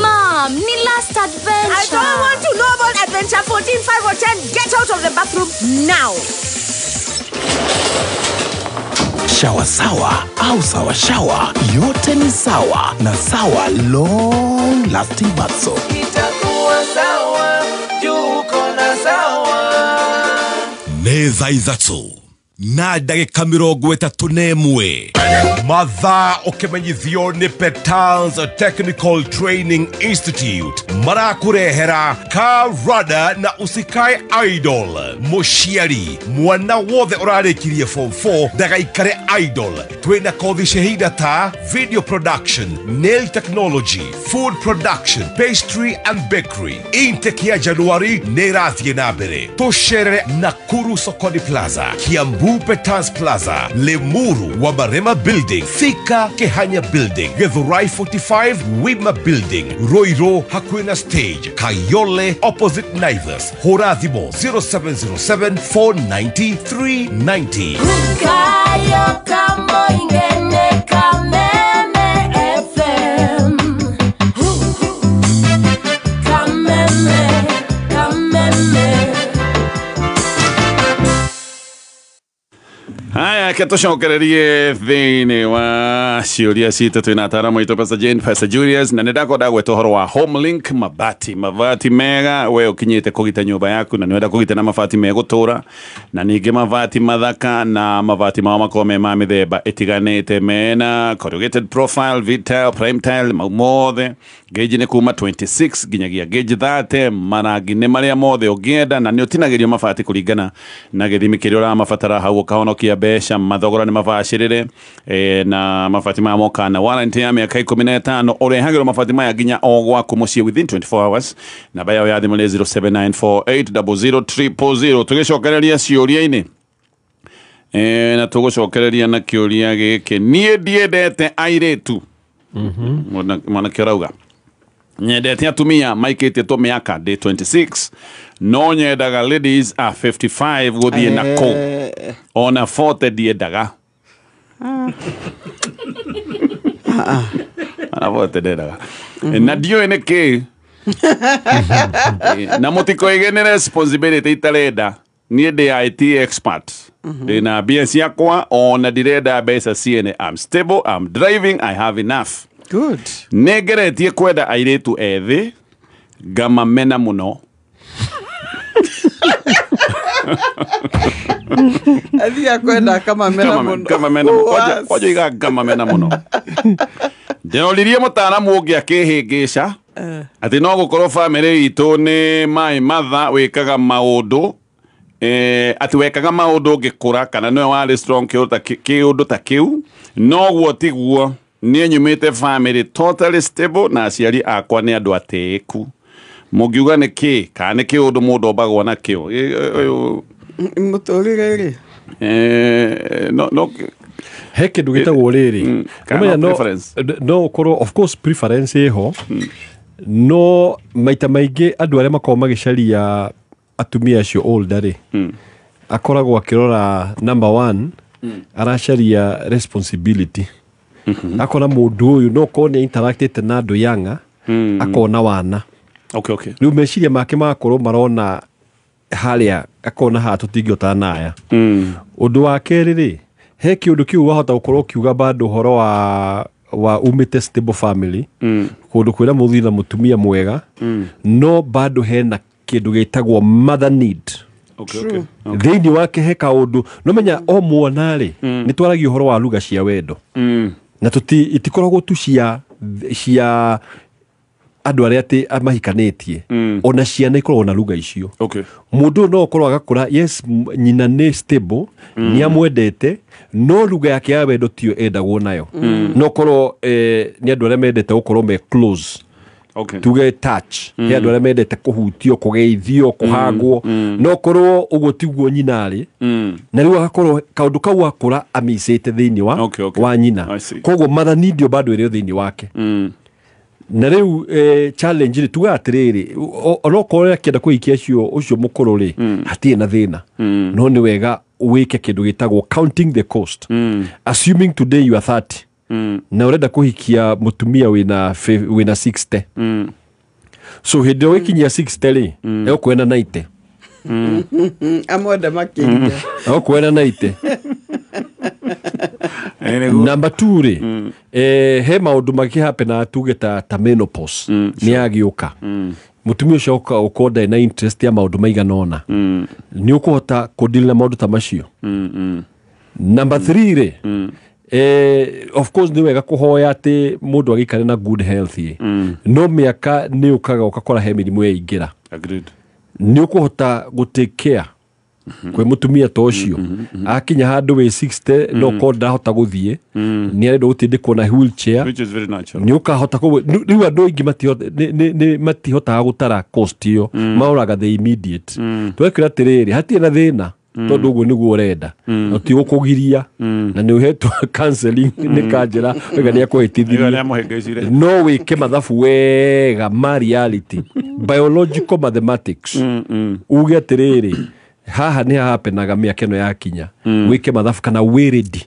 [SPEAKER 14] Mom, ni last adventure.
[SPEAKER 7] I don't want to know about adventure 14, 5 or 10. Get out of the bathroom now.
[SPEAKER 13] Shower sawa au sawa shower, yote ni sawa na sawa long lasting bath soap.
[SPEAKER 4] Itakuwa sawa, juu kona sawa.
[SPEAKER 6] Neza Izatsu.
[SPEAKER 12] na ndagĩka 31 mathaa ũkĩmenyithio nĩ Petals Technical Training Institute marakũrehera Karada na Usikae Idol. Mũciari mwana wothe ũrarĩkirie form 4 ndagaikare idol. Twĩna kothi shahida ta video production, nail technology, food production, pastry and bakery. Intake ya Januari nĩrathiĩ na mbere. Tũcerere Nakuru Sokoni Plaza, Kiambu Petals Plaza, Lemuru wa Marema Building, Thika Kehanya Building, Githurai 45 Wima Building, Roiro Hakwena Stage, Kayole opposite Naivas. Hora thimo 0707 490 390.
[SPEAKER 4] Kayo kamo ingene kameme FM. Kameme.
[SPEAKER 1] Haya, ke tucokererie thĩinĩ wa ciũria citũ twĩna ataaramu aitũ Pastor Jane, Pastor Julius, na nĩndakwenda gweta ũhoro wa Homelink mabati mega. We ũkinyĩte kũgita nyũmba yaku na nĩwenda kũgita na mabati megũtũra, na ningĩ mabati mathaka na mabati mao makorwo me ma mĩthemba ĩtiganĩte, mena corrugated profile, V-tile, prime tile, mau mothe. Gauge nĩ kuma 26 nginyagia gauge 30. Marangi nĩ marĩa mothe ũngĩenda, na nĩũtinagĩrio mabati kũringana na gĩthimi kĩrĩa ũramabatara hau, ũkahonokia mbeca. Mathogora nĩ mabacĩrĩre, na mabati maya moka na warranty ya mĩaka 15. Ũrehagĩrwo mabati maya nginya o gwaku mũciĩ within 24 hours. Namba yao ya thimũ nĩ 0794800300. Tũgĩcokereria ciũria-inĩ, na tũgũcokereria na kĩũria gĩkĩ. Niĩ ndiendete airĩtu. Mwanake ũrauga nyendete atumia maikĩtie tũmĩaka ndĩ 26, no nyendaga ladies a 55 gũthiĩ na kũu, ona 40 ndiendaga. Ona 40 ndiendaga. Na ndiũĩ nĩkĩ. Na mũtikoige nĩ responsibility itarenda. Niĩ ndĩ IT expert. Ndĩna mbia ciakwa, ona ndirenda mbeca ciene. I'm stable, I'm driving, I have enough.
[SPEAKER 8] Good.
[SPEAKER 1] Nĩngeretie kwenda airĩtu ethĩ, ngamamena mũno.
[SPEAKER 8] Athia kwenda kamamena mũno.
[SPEAKER 1] Kamamena mũno. Ojo iga ngamamena mũno. Ndĩroririe mũtaaramu ũngĩ akĩhĩngĩca atĩ no gũkorwo family itũ nĩ mai matha wĩkaga maũndũ, atĩ wekaga maũndũ ũngĩkũra, kana nĩwe warĩ strong kĩũndũ ta kĩu. Noguo tiguo. Niĩ nyumĩte family totally stable, na aciari akwa nĩ andũ atĩĩku. Mũngiuga nĩ kĩ, kana nĩ kĩũndũ mũndũ ombagwo nakĩo.
[SPEAKER 8] Mũtũrĩre
[SPEAKER 1] no
[SPEAKER 9] he kĩndũ gĩtagwo rĩrĩ. No ũkorwo of course preference ĩho, no maita maingĩ andũ arĩa makoragwo magĩcaria atumia acio older-rĩ, akoragwo akĩrora number 1, aracaria responsibility. Akona mũndũ ũyũ no korwo nĩ interactĩte na andũ yanga, akona wana. Rĩu meciria make magakorwo marona harĩa, akona haha tũtingĩhota naya. Ũndũ wa kerĩ-rĩ, he kĩũndũ kĩu wahota gũkorwo ũkiuga bado ũhoro wa umĩte stable family, kũndũ kwĩna mũthuri na mũtumia mwega, no bado hena kĩndũ gĩtagwo mother need. Thĩinĩ wake he kaũndũ, no menya o mwana-rĩ, nĩ twaragia ũhoro wa lugha cia wendo. Na itikoragwo tu cia andũ arĩa atĩ mahikanĩtie, ona ciana ikoragwo na lugha icio. Mũndũ no ũkorwo agakũra, yes, nyina nĩ stable, nĩ amwendete, no lugha yake ya wendo tiyo endagwo nayo. No ũkorwo nĩ andũ arĩa mendete gũkorwo me close, tuge touch, he andũ arĩa mendete kũhutio, kũgeithio, kũhangwo. No ũkorwo ũguo tiguo nyina arĩ, na rĩu agakorwo kaũndũ kau akũra amicĩte thĩinĩ wa nyina. Koguo mother need yo bado ĩrĩ thĩinĩ wake. Na rĩu challenge rĩ tuga atĩrĩrĩ, onokorwo akĩenda kũhikia ũcio mũkũrũ-rĩ, hatirĩ na thĩna, no nĩ wega wĩke kĩndũ gĩtagwo counting the cost. Assuming today you are 30, na ũrenda kũhikia mũtumia wĩna 60, so hĩndĩ ĩrĩa wĩkinyia 60-rĩ, egũkwenda 90.
[SPEAKER 8] Amwenda makĩria.
[SPEAKER 9] Egũkwenda 90. Number 2-rĩ, he maũndũ makĩhappen na tuge ta menopause nĩ agĩũka. mutumia ucio ukonda na interest ya maundu maiganona ni ukuhota kudili na maundu ta macio. Number 3 of course ni wega kuhoya ati mundu agikare na good health no miaka ni ukaga ukakora he mirimu ya ingira.
[SPEAKER 5] Agreed.
[SPEAKER 9] Ni ukuhota gutake care kwe mutumia to ucio akinya handu we 60 no konda hota guthie ni arendo gutindikwo na wheelchair,
[SPEAKER 5] which is very natural.
[SPEAKER 9] ni ukahota ko riu andu ingi matihota gutara cost iyo mauraga the immediate twekira tiriri hatie na thina tondu uguo niguo urenda utigũkũgiria na nĩ uhetwo counseling nĩ kanjĩra wega nĩ akũhĩtithia no wĩke mathabu wega ma reality biological mathematics uge atĩrĩrĩ haha nĩ hapenaga mĩaka ĩno yakinya wĩke mathabu kana wĩ ready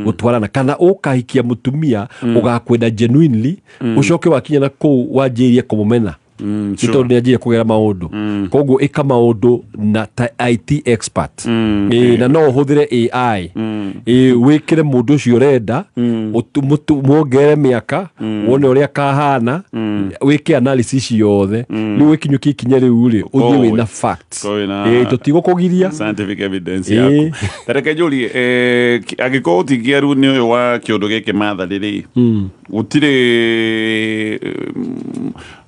[SPEAKER 9] gũtwarana kana ũkahikia mũtumia ũgakwenda genuinely ũcoke wakinya na kũu wanjĩrie kũmũmena ito ni ajie kugera maundu koguo ika maundu na IT expert na no huthire AI wikire mundu ucio renda muongere miaka wone uria kahana wike analysis yothe ni wikinyuki kinya riu ri uthie wina facts tutigukugiria
[SPEAKER 5] scientific evidence yako tareke juli agiko tigiaru ni uyu wa kiundu giki mathari ri gutire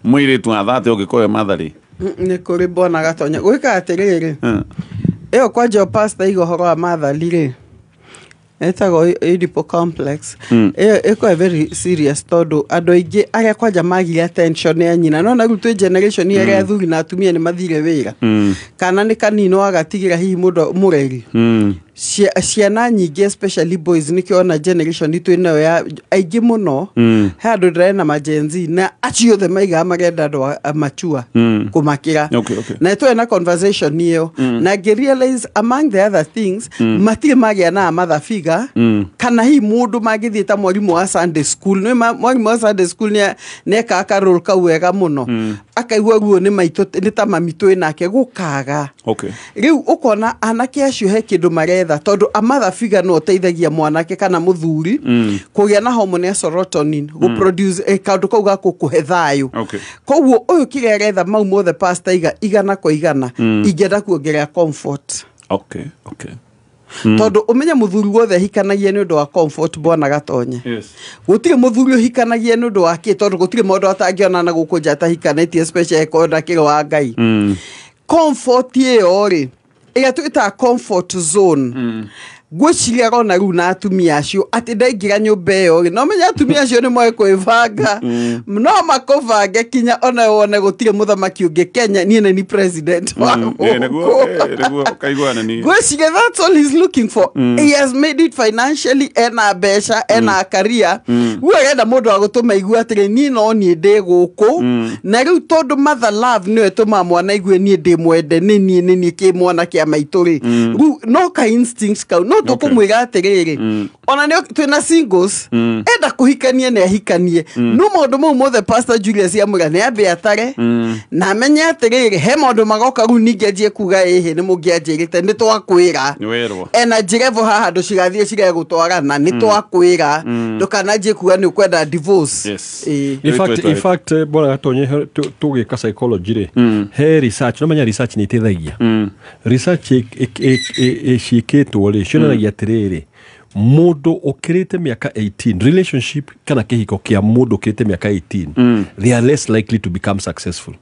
[SPEAKER 5] mwire tu athate ugikoe mathari
[SPEAKER 8] ni kuri bona gatonya gwika atiriri iyo kwa jo pastor igo horo mathari ri etago Edipo complex eko very serious todo ando ingi aria kwanja magi attention ya nyina no na gutwe generation ya ria thuri na atumia ni mathire wira kana ni kanino agatigira hihi mundu mureri ciana nyingi especially boys nikiona generation itu ino ya aigi muno handu ndĩrena majenzi na acio the maiga marenda andu machua kumakira na itu na conversation niyo na realize among the other things matire magia na mother figure kana hi mundu magithieta mwarimu wa Sunday school no mwarimu wa Sunday school ne ka role ka wega muno akaigua guo ni maito ni ta mamitu nake gukaga riu ukona anake acio he kindu maretha tondu a mother figure no teithagia mwanake kana muthuri kugia na hormone ya serotonin go produce kaundu kau ga kukuhe thayu koguo uyu kigeretha mau mothe pastor igana kwa igana ingenda kuongerera comfort tondu umenya muthuri wothe hikanagia ni undu wa comfort bona gatonye gutire muthuri uhikanagia ni undu wa ki tondu gutire mundu atangiona na gukunja ta hikanetie special ekonda kiro wa Ngai comfort iyo ri iga twita comfort zone gwiciria rona riu na atumia acio ati ndaingira nyumba iyo no menya atumia acio ni moe kwivanga no makovange kinya ona wone gutire muthamaki ungi Kenya ni president gwiciria that's all he's looking for he has made it financially ena besha ena career wega mundu agutuma igua atire ni no ni ndi guku na riu tondu mother love ni etuma mwana igwe ni ndi mwende ni ki mwana kia maituri no ka instincts ka no tukumwiga atiriri ona ni twina singles enda kuhikania na hikanie no mundu mu mothe pastor Julius amura ni ambe atare na menye atiriri he mundu magoka ru ningeje kuga ehe ni mungianjirite ni twakwira energy level haha ndo cigathie cire gutwarana ni twakwira ndukanaje kuga ni ukwenda divorce
[SPEAKER 9] in fact bora gatonye tugika psychology ri he research no menya research ni teithagia research eshiketwo ri cionanagia atiriri mundu ukirite miaka 18 relationship kana kihiko kia mundu ukirite miaka 18 they are less likely to become successful.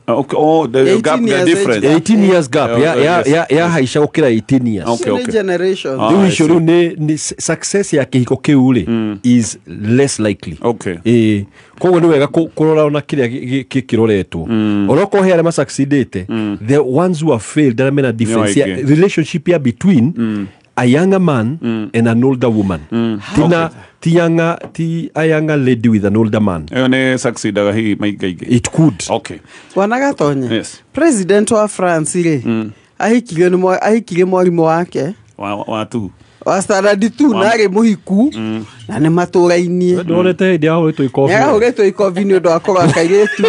[SPEAKER 5] The gap, the difference.
[SPEAKER 9] 18 years gap. Haisha ukira 18 years.
[SPEAKER 8] Generation.
[SPEAKER 9] Shuru ni success ya kihiko kiu is less likely. Koguo ni wega kurora ona kiria kiroretwo. Oroko he arema succeedete. The ones who have failed, there are difference. Relationship here between a younger man and an older woman. A younger lady with an older man. It could.
[SPEAKER 8] Wanagatonye.
[SPEAKER 5] Yes.
[SPEAKER 8] President wa France ile. Ahikire mwarimu wake.
[SPEAKER 5] Watu.
[SPEAKER 8] Wastaradi tu nare muhiku na nĩ matũra-inĩ
[SPEAKER 9] ndorete hĩndĩ ahũrĩtwo ikobi
[SPEAKER 8] ahũrĩtwo ikobi nĩ ũndũ wa kũrora kairĩtu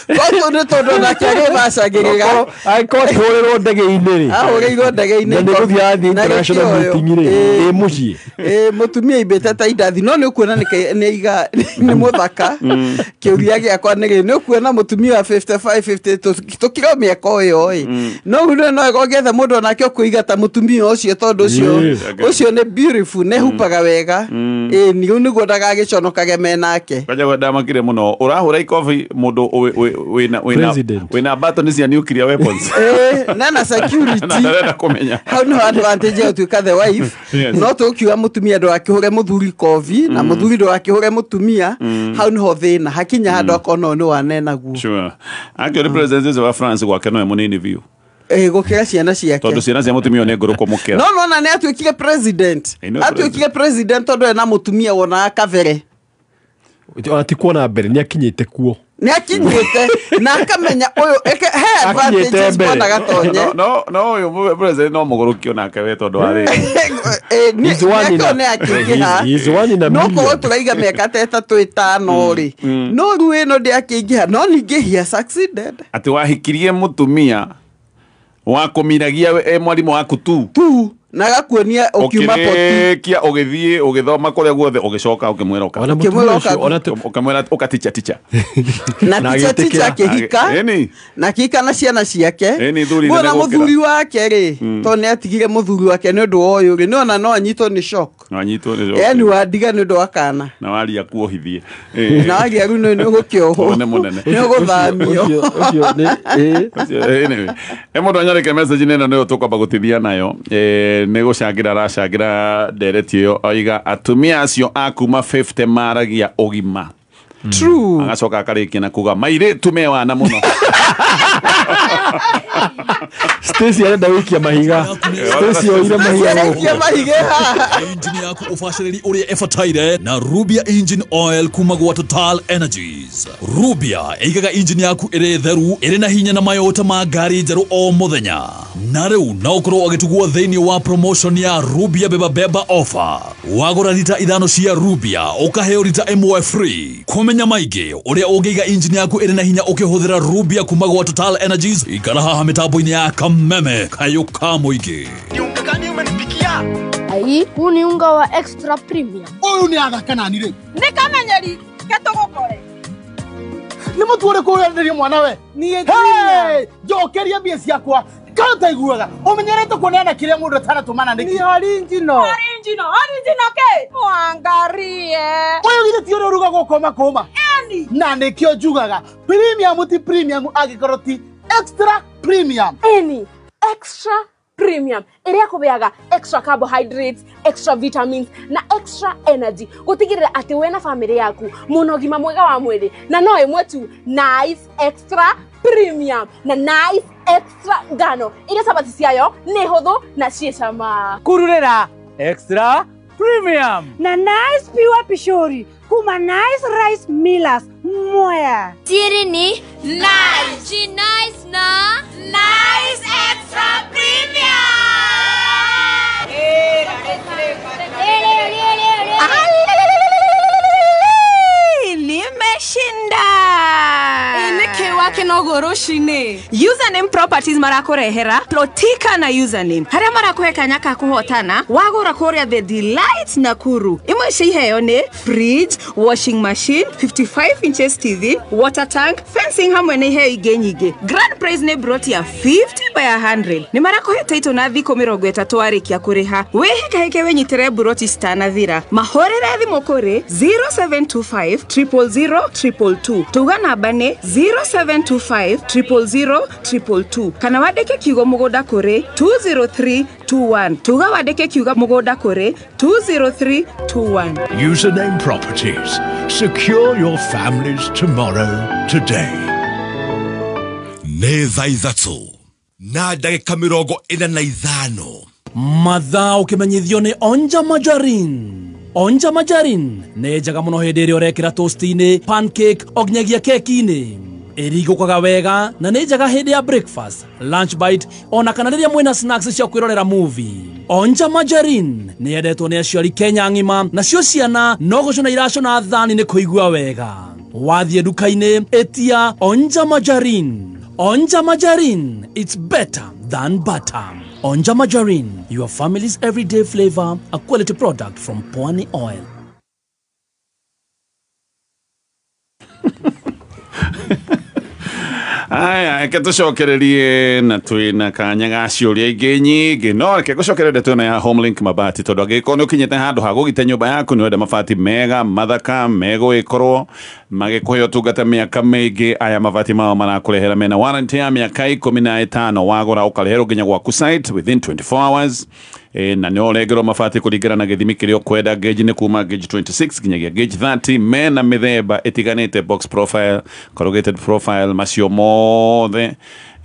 [SPEAKER 8] kotu nĩ tondũ nake agĩbacagĩrĩra
[SPEAKER 9] ahũrĩrwo ndege-inĩ
[SPEAKER 8] ahũrĩirwo ndege-inĩ
[SPEAKER 9] na nĩ gũthiaga thĩ international meeting-rĩ ĩ mũciĩ
[SPEAKER 8] mũtumia imbĩte ta indathi no nĩ ũkuona nĩ mũthaka kĩũria gĩakwa nĩ ũkuona mũtumia wa 55 tũkĩro mĩaka ũyũ no rĩu no ũgetha mũndũ onake ũkũiga ta mũtumia ũcio tondũ ũcio nĩ beautiful nĩ hupaga wega nĩu nĩguo ndagagĩconokage menake
[SPEAKER 1] kaja ndamakire mũno ũrahũra ikobi mũndũ wĩna batoni cia nuclear weapons
[SPEAKER 8] na security
[SPEAKER 1] ndarenda kũmenya
[SPEAKER 8] hau nĩ advantage ya ũtuĩka the wife no tũkiuga mũtumia ndũgakĩhũre mũthuri ikobi na mũthuri ndũgakĩhũre mũtumia hau nĩho thĩna hakinya handũ akona nĩ wanenaguo
[SPEAKER 1] sure akĩrĩ president wa France gwake no mũnini biũ
[SPEAKER 8] gũkĩra ciana ciake
[SPEAKER 1] tondũ ciana cia mũtumia nĩ ngũrũ kũmũkĩra
[SPEAKER 8] no na nĩ atuĩkire president tondũ ena mũtumia wonaga kabere
[SPEAKER 9] ti kuona mbere nĩ akinyĩte kuo
[SPEAKER 8] nĩ akinyĩte na akamenya ũyũ he advantages bona gatonye
[SPEAKER 1] no ũyũ president no mũgũrũkio nake we tondũ arĩ
[SPEAKER 8] nĩ akĩingĩha no korwo tũraiga mĩaka ta ĩtatũ ĩtano-rĩ no rĩu ĩno ndĩakĩingĩha no ningĩ he succeeded
[SPEAKER 1] atĩ wahikirie mũtumia wakũmiragia mwarimũ waku tu
[SPEAKER 8] na gakuonia ukiuma poti
[SPEAKER 1] kia ũgĩthiĩ ũgĩthoma kũrĩa guothe ũgĩcoka ũkĩmwĩra ũkamwĩra ũkaticha ticha
[SPEAKER 8] na ticha kĩhika na kĩhika na ciana ciake bona mũthuri wake rĩ to nĩ atigire mũthuri wake nĩ ũndũ wa ũyũ rĩ nĩ ona no anyitwo nĩ shock yani wandiga nĩ ũndũ wa kana
[SPEAKER 1] na waria kuohithie
[SPEAKER 8] na waria rĩu nĩ ũgũkĩohwo nĩ ũgũthamio
[SPEAKER 1] mũndũ anyarĩke message nĩ ĩno nĩyo tũkwamba gũtithia nayo nĩ gũcangĩra aracangĩra ndereti ĩyo oiga atumia acio a kuma 50 maragia ũgima
[SPEAKER 8] true
[SPEAKER 1] agacoka akarĩkia na kuga mairĩtu mewana mũno
[SPEAKER 9] Stacy arenda wikia mahiga Stacy oire
[SPEAKER 8] mahiga
[SPEAKER 15] engine yaku ũbacĩrĩri ũrĩa ĩbataire na Rubia engine oil kuma gwa Total Energies. Rubia ĩigaga engine yaku ĩrĩ theru ĩrĩ na hinya na mayota ma ngari njerũ o mũthenya. Na rĩu no ũkorwo ũgĩtugwo thĩinĩ wa promotion ya Rubia beba offer. Wagũra lita 5 cia Rubia ũkaheo lita 1 free. Kũmenya maingĩ ũrĩa ũngĩiga engine yaku ĩrĩ na hinya ũkĩhũthĩra Rubia kuma gwa Total Energies ikara haha mitambo-inĩ ya Kameme kayo ka mũingĩ.
[SPEAKER 14] Ai, huu ni unga wa extra premium.
[SPEAKER 16] Huyu ni athaka nani rĩ?
[SPEAKER 14] Nĩ kamenyeri ketũgũkore.
[SPEAKER 16] Nĩ mũtu ũrĩkũ ũrenderia mwana we? Niĩ njokeria mbia ciakwa kanta iguaga ũmenyerete kuoneana kĩrĩa mũndũ atanatũmana nĩkĩ? Ni original
[SPEAKER 14] ke? Mwangarie.
[SPEAKER 16] Ũyũ githĩ ti ũrĩa ũrugagwo koma na nĩkĩo njugaga premium ti premium angĩkorwo ti extra premium.
[SPEAKER 14] Extra premium ĩrĩa kũbeaga extra carbohydrates, extra vitamins na extra energy gũtigĩrĩra atĩ we na family yaku mũno ũgima mwega wa mwĩrĩ na no ĩmwe tu nice extra premium na nice extra ngano iria sabati ciayo nĩ hũthũ na ciĩ cama
[SPEAKER 16] kururĩra extra premium
[SPEAKER 14] na nice pure pishori kuma nice rice millers mwea
[SPEAKER 17] siri ni nice na nice extra premium.
[SPEAKER 14] Limeshinda niki wake no goroshine username properties marakurehera plotika na username haria marakuhe kanya ka kuhotana wagura kuria the delight Nakuru imwe ciheo ni fridge, washing machine, 55 inches TV, water tank, fencing hamwe na iheo ingĩ nyingĩ. Grand prize ni broti ya 50 by 100 ni marakuhe title na thiko 30 warikia kuriha weheke wenyitire broti stanathira mahorere thimo kuri 0725 000 222 tuga namba ni 0725 000 222 kana wadeke kiugo mugunda kuri 20321 tuga wadeke kiugo mugunda kuri 20321.
[SPEAKER 12] Username Properties. Secure your family's tomorrow today. Nĩ thaa ithatũ na ndagĩka 45
[SPEAKER 15] mathaa ũkĩmenyithio nĩ Onja Majarin nĩ njega mũno hĩndĩ ĩrĩa ũrekĩra toast-inĩ, pancake o nginyagia keki-inĩ. ĩrigũkaga wega na nĩ njega hĩndĩ ya breakfast, lunch bite, ona kana rĩrĩa mwĩna snacks cia kwĩrorera movie. Onja Margarine nĩ yendetwo nĩ aciari Kenya ng'ima, nacio ciana no gũcũna iracũna thani nĩ kũigua wega. Wathiĩ nduka-inĩ ĩtia Onja Margarine. Onja Margarine, it's better than butter. Onja Margarine, your family's everyday flavor, a quality product from Pwani Oil.
[SPEAKER 1] Aya, ke tucokererie na twina kanya ga ciuria ingi nyingi no ke gucokereria twina ya Homelink mabati tondu angiko ni ukinyete handu ha gugite nyumba yaku ni wenda mabati mega mathaka mego ikorwo magikuhe utungata miaka mingi. Aya mabati mao marakurehera mena warranty ya miaka 15 wagura ukareherwo nginya gwaku site within 24 hours. Na nĩ ũrengerwo mabati kũringana na gĩthimi kĩrĩa ũkwenda. Gauge nĩ kuma gauge 26 nginyagia gauge 30 mena mĩthemba ĩtiganĩte, box profile, corrugated profile, macio mothe.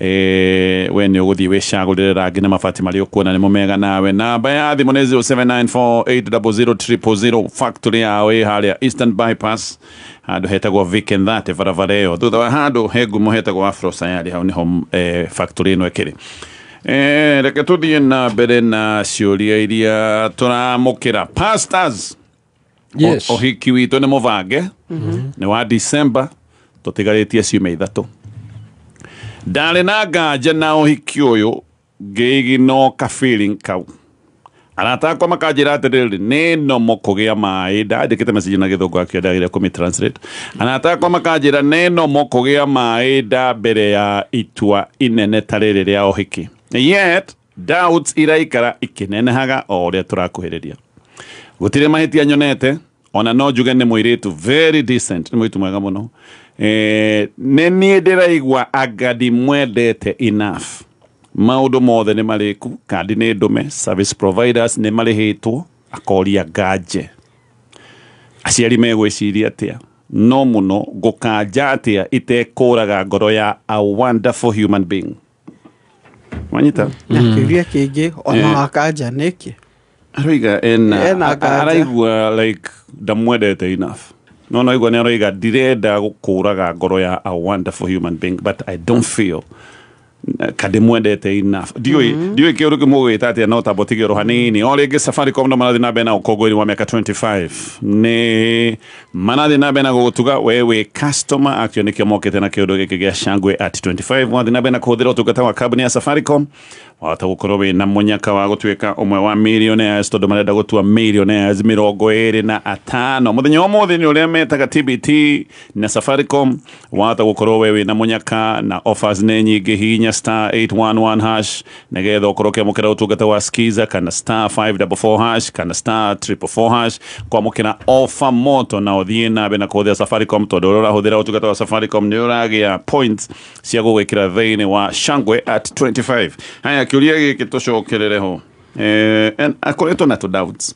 [SPEAKER 1] We nĩ ũgũthiĩ wĩcagũrĩre rangi na mabati marĩa ũkuona nĩ mega nawe. Namba ya thimũ nĩ 0794800000. Factory yao ĩ harĩa Eastern Bypass handũ hetagwo Vic and That barabara ĩyo. Thutha wa handũ he ngumo hetagwo Afro Sayari, hau niho factory ĩno ĩkĩrĩ. Reke tuthie na mbere na ciuria iria turamukira. Pastors, yes, ohiki witũ nĩ mũbange nĩ wa December, tũtigarĩtie ciumia ithatu. Ndarĩ na nganja na ohiki ũyũ ngĩiginoka feeling kau. Arata akwa makanjĩra atĩrĩrĩ nĩ nomo kũgĩa maĩ. Ndandĩkĩte message na gĩthũngũ akĩendagira kũmĩ-translate. Arata akwa makanjĩra nĩ nomo kũgĩa maĩ nda mbere ya itua inene ta rĩrĩ rĩa ohiki. Yet doubts iraikara ikinenehaga o ũrĩa tũrakuhĩrĩria. Gũtirĩ mahĩtia nyonete, ona no njuge nĩ mũirĩtu very decent, nĩ mũirĩtu mwega mũno. Nĩ niĩ ndĩraigua anga ndimwendete enough. Maũndũ mothe nĩ marĩku, kandi nĩ ndũme, service providers nĩ marĩhĩtwo, akoria nganje. Aciari megwĩciria atĩa? No mũno ngũkanja atĩa itekũraga ngoro ya a wonderful human being. Wanyita?
[SPEAKER 8] Nakĩria kĩngĩ ona wakanja nĩkĩ?
[SPEAKER 1] Aroiga araigua like ndamwendete enough. No aigua nĩ aroiga ndirenda gũkũraga ngoro ya a wonderful human being, but I don't feel kadimwendete enough. Ndiyo kĩũndũ kĩmũgwĩta atĩa no tabotigĩrwo hanini. O rĩngĩ Safaricom no marathi na mbere na ũkũngũĩri wa mĩaka 25. Nĩ marathi na mbere na gũgũtuga we customer akĩo nĩkĩo mokĩte na kĩũndũ gĩkĩ gĩa Shangwe at 25. Wathi na mbere na kũhũthĩra ũtungata wa kambuni ya Safaricom. Wahota gũkorwo wĩna mũnyaka wa gũtuĩka ũmwe wa millionaires tondũ marenda gũtua millionaires 25. Mũthenya ũmũthĩ nĩ ũrĩa metaga TBT na Safaricom. Wahota gũkorwo we wĩna mũnyaka na offers nĩ nyingĩ, hihinya star 811 hash nĩgetha ũkorwo ũkĩamũkĩra ũtungata wa Skiza, kana star 544 hash kana star 444 hash kwamũkĩra offer moto na ũthiĩ na mbere na kũhũthĩra Safaricom tondũ ũrĩa ũrahũthĩra ũtungata wa Safaricom nĩ ũragĩa points cia gũgwĩkĩra thĩinĩ wa Shangwe at 25. Haya kĩũria gĩkĩ tũcokerere ho. Akoretwo na tũ doubts.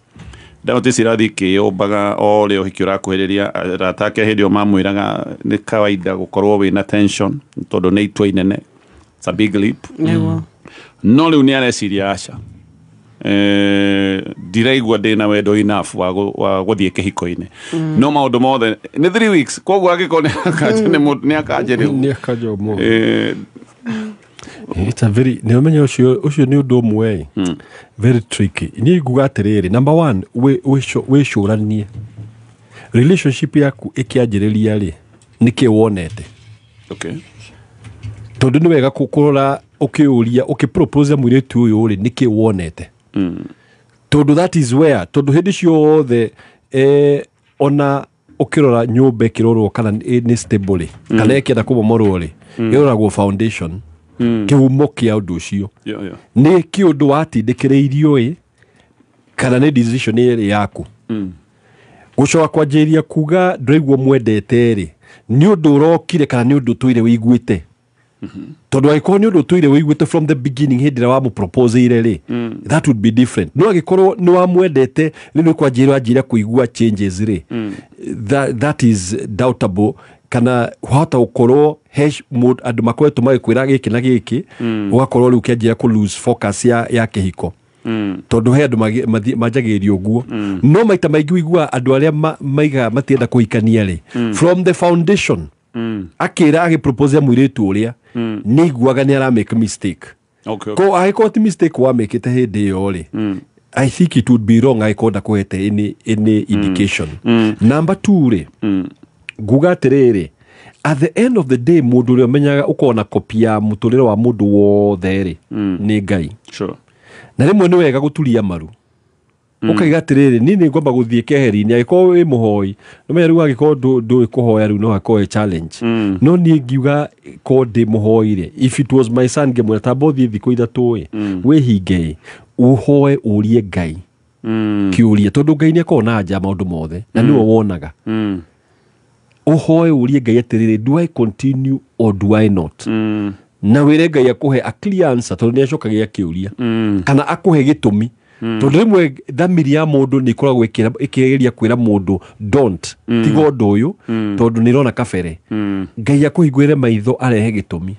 [SPEAKER 1] Doubt cirathi kĩyũmbaga o rĩo ũhiki ũrakuhĩrĩria. Arata ake hĩndĩ ĩyo mamwĩraga nĩ kawaida gũkorwo wĩna tension tondũ nĩ itua inene. It's a big leap. No rĩu nĩ areciria aca. Ndiraigua ndĩna wendo enough wa gũthiĩ kĩhiko-inĩ. No maũndũ mothe nĩ 3 weeks, koguo angĩkorwo nĩ akanje rĩu.
[SPEAKER 9] Nĩ akanje ũmwe. It's a very nĩũmenye ũcio nĩ ũndũ ũmwe very tricky. Niĩ nguga atĩrĩrĩ, number one wĩcũranie relationship yaku ĩkĩanjĩrĩria rĩ nĩkĩ wonete.
[SPEAKER 1] Okay.
[SPEAKER 9] Tondũ nĩ wega kũrora ũkĩũria ũkĩpropose mũirĩtu ũyũ rĩ nĩkĩ wonete. Tondũ that is where tondũ hĩndĩ ciothe ona ũkĩrora nyũmba ĩkĩrorwo kana nĩ stable kana ĩkĩenda kũbomorwo rĩ ĩroragwo foundation. Kĩhumo kĩa ũndũ ũcio nĩ kĩũndũ watindĩkĩrĩirio kana nĩ decision yaku. Gũcoka kwanjĩrĩria kuga ndũraigua mwendete rĩ nĩ ũndũ ũrokire kana nĩ ũndũ tũire wĩiguĩte. Tondũ angĩkorwo nĩ ũndũ tũire wĩiguĩte from the beginning hĩndĩ ĩrĩa wamũproposeire rĩ that would be different. No angĩkorwo nĩ wamwendete nĩ kwanjĩrĩria kũigua changes rĩ that is doubtable. Kana wahota gũkorwo andũ makoretwo magĩkwĩra gĩkĩ na gĩkĩ ũgakorwo rĩu kĩanjĩra kũ lose focus ya kĩhiko. Tondũ he andũ manjagĩrĩrio ũguo. No maita maingĩ wĩiguaga andũ arĩa matienda kũhikania rĩ from the foundation akira agipropose muiritu uria ni iguaga ni ara make mistake ko aiko ti mistake wa make te hindi yo ri I think it would be wrong aikonda kuhete any indication. Number 2 ri guga tiriri at the end of the day mundu uri menyaga ukona copy ya muturire wa mundu wothe ri ni Ngai.
[SPEAKER 5] Sure.
[SPEAKER 9] Na rimwe ni wega guturia maru ukaiga atiriri ni ngomba guthie keheri-ini agiko wi muhoi no me riu agiko ndu kuhoya riu no akoe challenge no ni ngiuga ko ndi muhoi ri if it was my son ngemwira tambothi thiku ithatu we hinge uhoe urie Ngai kiuria tondu Ngai ni akona nja maundu mothe na niwe wonaga uhoe urie Ngai atiriri do I continue or do I not na wire Ngai akuhe a clear answer tondu ni acokagia kiuria kana akuhe gitumi tondu rimwe thamiri ya mundu ni ikoragwo ikigeria kwira mundu don't tiga undu uyu tondu ni rona kabere Ngai akuhingwire maitho arehe gitumi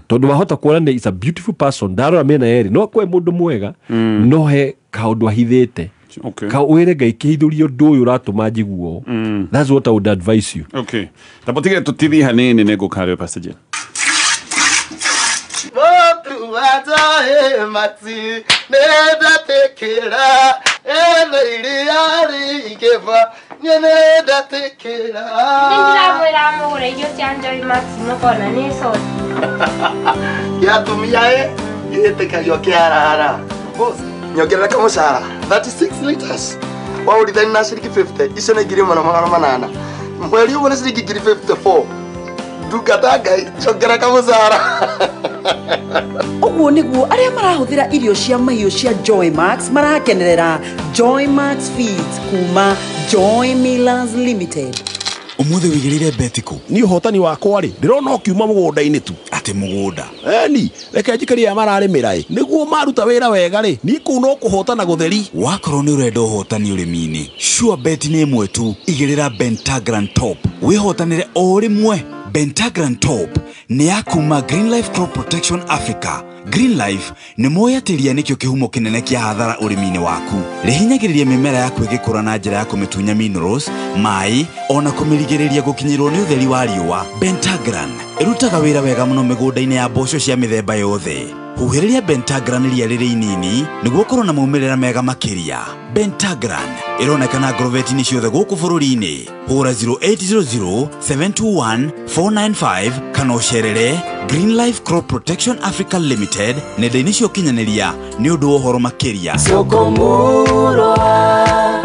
[SPEAKER 9] tondu wahota kuona ni is a beautiful person ndarora mena eri no kwe mundu mwega no he kaundu ahithite ka wire Ngai kihithurio undu uyu ratuma njiguo that's what I would advise you.
[SPEAKER 5] Okay, tapotige tutithi hanini nego kare passage
[SPEAKER 16] Watae mati neda tekera eliriari ikeva neda tekera
[SPEAKER 17] Nindira mwira mure yo chanjo mati no kona ni so
[SPEAKER 16] ya tumia yetekayo kiarara boss nyogera kama sara 36 liters wa ulidhani na shilingi 50 isona gire manana mweli ubona shilingi 54 dugataga nyogera kama sara
[SPEAKER 11] Oguo niguo aria marahuthira irio cia mahiũ cia Joy Max marakenerera Joy Max Feeds kuma Joy Millers Limited.
[SPEAKER 13] Umuthi wigirire betiko ni uhotani wakwa ri ndirona ukiuma mugunda-ini tu ati mugunda ni reke njikaria mararimira niguo maruta wira wega ri ni ku no kuhotana gutheri wakorwo ni urenda uhotani urimi-ini sure bet ni imwe tu igirira Bentagran Top wihotanire o rimwe. Bentagran Top ni ya kuma Green Life Crop Protection Africa. Green Life ni moyatiria nikyo kihumo kinene kia hathara urimi-ini waku. Rihinyagiriria mimera yaku igikura na njira ya kumitunya minerals, mai, ona kumirigiria gukinyirwo ni utheri wa riua. Bentagran irutaga wira wega muno migunda-ini ya mboco cia mithemba yothe. Huhiriria Bentagran ria riri inini niguo korwo na maumirira mega makiria. Bentagran ironekana agroveti-ini ciothe guku bururi-ini. Hura 0800 721 495 kana ucerere Green Life Crop Protection Africa Limited nenda-ini cia ukinyaniria ni undu uhoro makiria.
[SPEAKER 4] Soko Murwa,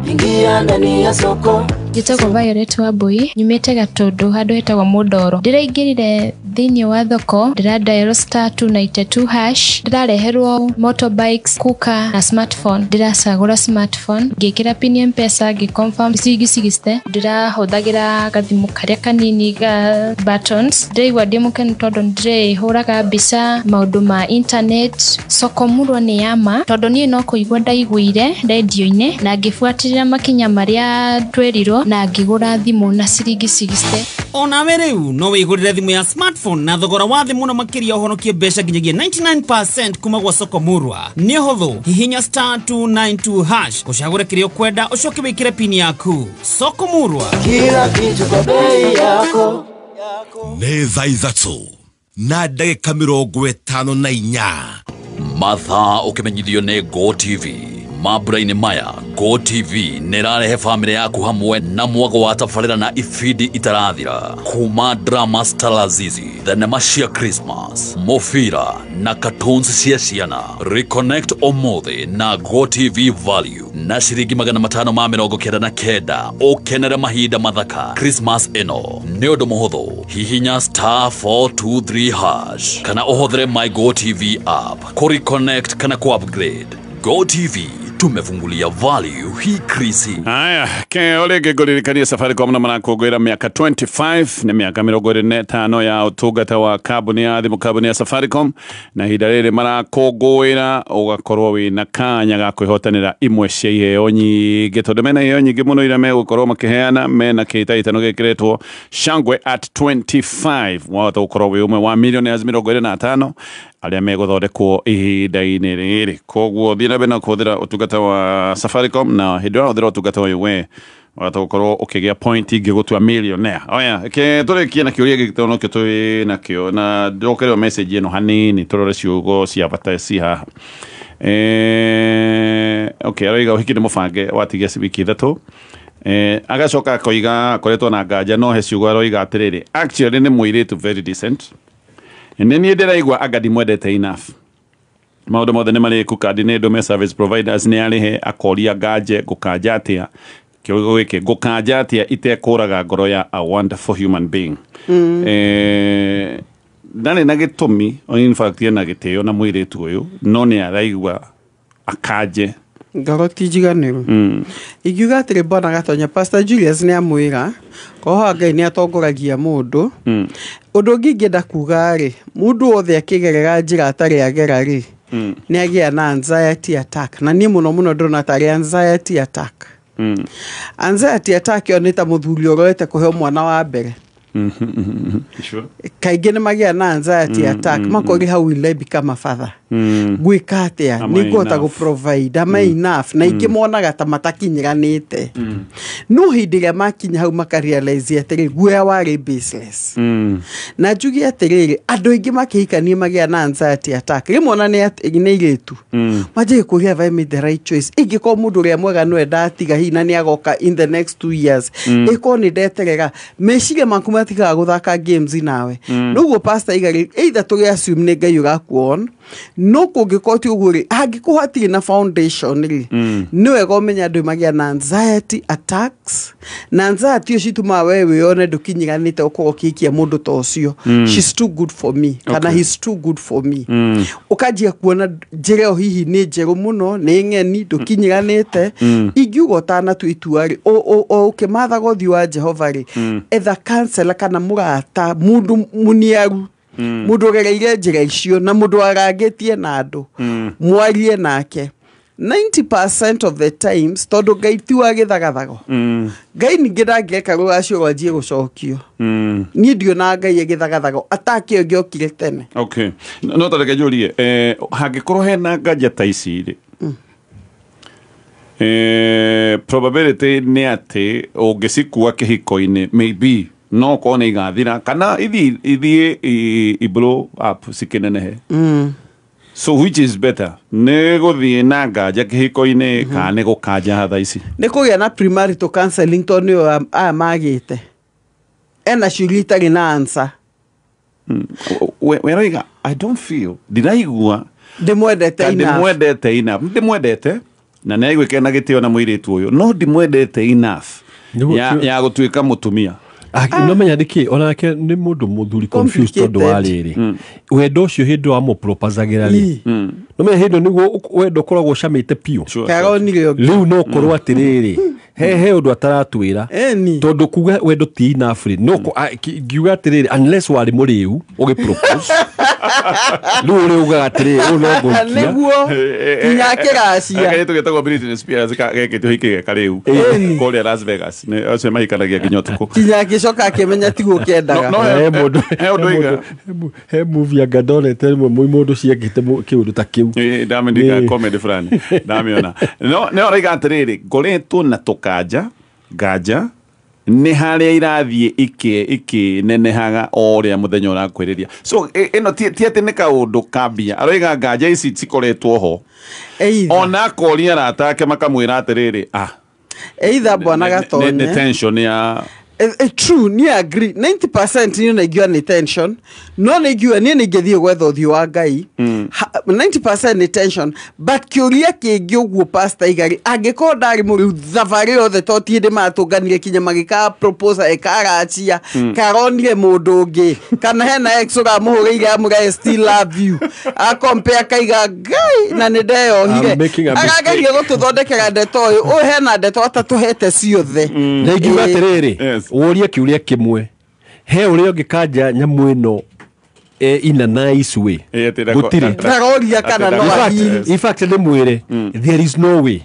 [SPEAKER 4] ingia ndani ya soko.
[SPEAKER 18] Njĩtagwo Violet Wambui, nyumĩte Gatundu handũ hetagwo Mũndoro. Ndĩraingĩrire thĩinĩ wa thoko, ndĩradial *292#, ndĩrareherwo motorbikes, cooker na smartphone. Ndĩracagũra smartphone, ngĩkĩra pin ya M-Pesa, ngĩconfirm cigicigiste. Ndĩrahũthagĩra gathimũ karĩa kanini ga buttons. Ndĩraigua ndĩ mũkenu tondũ ndĩrĩhũraga mbica maũndũ ma internet. Soko Murwa nĩ yama tondũ niĩ no kũigua ndaiguire radio-inĩ na ngĩbuatĩrĩra makinya marĩa twerirwo na ngigura thimu na ciringi 60.
[SPEAKER 19] Ona riu no wigurire thimu ya smartphone na thogora wa thimu na makiria uhonokie mbeca nginyagia 99% kuma gwa Soko Murwa. Ni huthu hihinya *292# ucagure kiria ukwenda ucoke wikire pin yaku. Soko Murwa,
[SPEAKER 4] kila kitu kwa bei yako.
[SPEAKER 12] Nĩ thaa ithatũ na ndagĩka 54
[SPEAKER 15] mathaa ũkĩmenyithio nĩ Go TV. Mambura-inĩ maya Go TV nĩrarehe family yaku hamwe na mwago wa tabarĩra na ifidi itarathira kuma drama Stalazizi, thenema cia Christmas, mofira na cartoons cia ciana. Reconnect umuthi na Go TV Value na ciringi 599 ukenere mahinda mathaka Christmas ino nĩ ũndũ mũhũthũ. Hihinya *423# kana ũhũthĩre My Go TV app ku reconnect kana ku upgrade. Go TV tumefungulia value hii krisi.
[SPEAKER 5] Haya, ke ole gegolirikania Safaricom na manakugwira miaka 25 na miaka 45 ya utungata wa kabuni ya thimu kabuni ya Safaricom na hidarere marakugwira ugakorwo wina kanya ga kwihotanira imwe cia iheo nyingi tondu mena iheo nyingi muno ira megukorwo makiheana mena kitaitano gikiretwo Shangwe at 25 wahota gukorwo wi umwe wa millionaires 25 aria megothondekwo ihinda-inĩ rĩrĩ koguo thiĩ na mbere na kũhũthĩra ũtungata wa Safaricom na hĩndĩ ĩrĩa ũhũthĩra ũtungata ũyũ we watagukorwo ũkĩgĩa point ingĩ gũtua millionaire oya ke tũrĩkie na kĩũria gĩkĩ no kĩo twĩ nakĩo na ndokerwo message ĩno hanini tũrore ciugo cia bata ci haha okay aroiga ũhiki nĩ mũbange watigia wiki ithatũ agacoka akoiga akoretwo na nganja no he ciugo aroiga atĩrĩrĩ actually nĩ mũirĩtu very decent nĩ niĩ ndĩraigua anga ndimwendete enough maũndũ mothe nĩ marĩku kandi nĩ ndũme service providers nĩ arĩhe akoria nganje ngũkanja atĩa kĩũgo gĩkĩ ngũkanja atĩa itekũraga ngoro ya a wonderful human being ndarĩ na gĩtũmi in fact ena gĩtĩo na mũirĩtu ũyũ no nĩ araigua akanje
[SPEAKER 8] ngoro ti njiganĩru ingiuga atĩrĩ Bwana Gatonya Pastor Julius nĩ amwĩra koho Ngai nĩ atongoragia mũndũ ũndũ ũngĩ ingĩenda kuga rĩ mũndũ wothe akĩgerera njĩra atarĩ agera rĩ nĩ agĩa na anxiety attack na niĩ mũno mũno ndĩrona tarĩ anxiety attack anxiety attack yo nĩ ta mũthuri ũroete kũheo mwana wa mbere kaingĩ nĩ magĩa na anxiety attack makori how will I become a father gwĩka atĩa nĩ ngũhota gũ-provide am I enough na ingĩ monaga ta matakinyiranĩte no hĩndĩ ĩrĩa makinya hau makarealize atĩrĩ guoya warĩ baseless na njuge atĩrĩrĩ andũ aingĩ makĩhikania magĩa na anxiety attack rĩmwe ona nĩ airĩtu manjĩrĩ kũria have I made the right choice ingĩkorwo mũndũ ũrĩa mwega nĩwe ndatiga hihi na nĩ agoka in the next 2 years ĩkorwo nĩ ndeterera meciria maku matigaga gũthaka games nawe noguo pastor igarĩ either tũgĩ assume nĩ Ngai ũgakuona no kũngĩkorwo ti ũguo rĩ angĩkorwo hatirĩ na foundation rĩ nĩ wega ũmenya andũ magĩa na anxiety attacks na anxiety ũcio citũmaga we wĩone ndũkinyiranĩte ũkorwo ũkĩikia mũndũ ta ũcio she's too good for me kana he's too good for me ũkanjia kuona njĩra ĩyo hihi nĩ njerũ mũno nĩ ng'eni ndũkinyiranĩte ingiuga ũtanatua itua rĩ ũkĩmathaga ũthiũ wa Jehova rĩ etha counselor kana mũrata mũndũ mũniaru mũndũ ũgereire njĩra icio na mũndũ arangĩtie na andũ mwarie nake 90% of the times tondũ Ngai ti wa gĩthagathago Ngai ningĩ ndangĩeka rũracio rwanjie gũcokio niĩ ndiona Ngai agĩthagathago atake ũngĩokire tene
[SPEAKER 5] okay no tareke njũrie hangĩkorwo hena nganja ta ici rĩ probability nĩ atĩ ũngĩcikua kĩhiko-inĩ maybe no kone igathira kana ithi blow up sikinenehe so which is better ne gũthiĩ na nganja kĩhiko-inĩ kana nĩ gũkanja hatha ici
[SPEAKER 8] nĩ kũgĩa na premarital counseling to nĩyo aya magĩte ena ciũria itarĩ na answer
[SPEAKER 5] weroiga I don't feel ndiraigua ndĩmwendete na nĩ aigwĩke na gĩtĩo na mũirĩtu ũyũ no ndimwendete enough ya gũtuĩka mũtumia
[SPEAKER 9] no menya nĩkĩ onake nĩ mũndũ mũthuri confused tondũ wa rĩrĩ wendo ũcio hĩndĩ wa mũpropazagĩra rĩ no menya hĩndĩ nĩguo wendo ũkoragwo ũcamĩte piũ rĩu no ũkorwo atĩrĩrĩ he ũndũ ataratwĩra tondũ kuga wendo ti enough rĩ no ngiuga atĩrĩrĩ unless warĩ mũrĩu ũgĩpropose rĩu ũrĩugaga atĩrĩrĩ ũũ no ngũikia
[SPEAKER 8] nĩguo nginya kĩracia
[SPEAKER 5] tũgĩtagwo Britney Spears gekĩte ũhiki geka rĩu kũrĩa Las Vegas acio mahikanagia nginya ũtukũ
[SPEAKER 8] nginya agĩcoka akĩmenya ti gũkendaga
[SPEAKER 9] he movie anga ndonete rĩmwe mũndũ ciekĩte kĩũndũ ta kĩu
[SPEAKER 5] ndamĩndika comedy fulani ndamĩona no nĩ oiga atĩrĩrĩ ngoretwo na tũkanja nganja nĩ harĩa irathiĩ ikĩnenehaga o ũrĩa mũthenya ũrakwĩrĩria so ĩno ti atĩ nĩ kaũndũ kambia aroiga nganja ici cikoretwo ho ona akoria arata ake makamwĩra atĩrĩrĩ
[SPEAKER 8] either Bwana Gatonya
[SPEAKER 5] nĩ tension ya
[SPEAKER 8] true ni agree 90% ni naigua ni tension no naigua ni ngĩthiĩ gwetha ũthiũ wa Ngai 90% ni tension but kĩũria kĩngĩ ũguo pastor igari angĩkorwo ndarĩ mũrĩu thabarĩ yothe to ti hĩndĩ matũnganire kinya magĩka proposal ĩkarachia karonire mũndũ ũngĩ kana hena ex ũramũhũrĩire amũga I still love you compare kaiga Ngai na nĩ ndeyohire agageria gũtũthondekera ndeto ũyũ hena ndeto atatũhete ciothe
[SPEAKER 9] na ingiuga atĩrĩrĩ ũria kiuria kimwe he ũrĩa ũngĩkanja nyamũ ĩno ina nice way gũtirĩ
[SPEAKER 8] taroria kana no
[SPEAKER 9] in fact nĩ mwĩre there is no way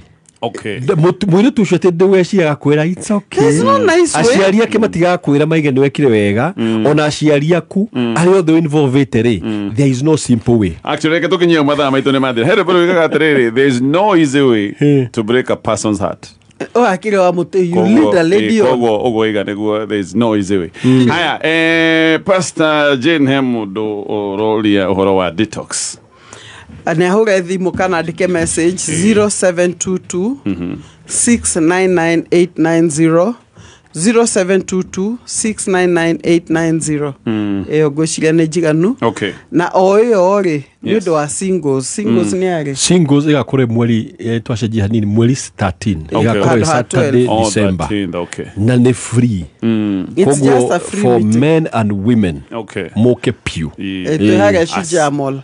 [SPEAKER 5] Okay.
[SPEAKER 9] Mwire tu ucio tende weci agakwira it's okay.
[SPEAKER 8] That's not nice way.
[SPEAKER 9] Aciari ake matigakwira maige ni wekire wega ona aciari aku ari othe involved ri. There is no simple way.
[SPEAKER 5] Actually ke tukinyia mathaa maitu ni mathira. Here bro wigaga atiriri, there is no easy way to break a person's heart.
[SPEAKER 8] Akire wa mutu you lead a lady on.
[SPEAKER 5] Ogo iga niguo there is no easy way. Haya Pastor Jane Hemudo ororia uhoro wa detox.
[SPEAKER 8] Na hore thimu kana andike message 0722 699890 0722699890 eyo gwiciria nĩ njiganu na o ĩyo rĩ nĩ ũndũ wa singles nĩ arĩ
[SPEAKER 9] singles igakore mweri twacenjia hanini mweri 13 igakore Saturday December na nĩ free
[SPEAKER 8] it's just a free
[SPEAKER 9] for
[SPEAKER 8] meeting.
[SPEAKER 9] men and women moke piu
[SPEAKER 8] tuhaga shijamol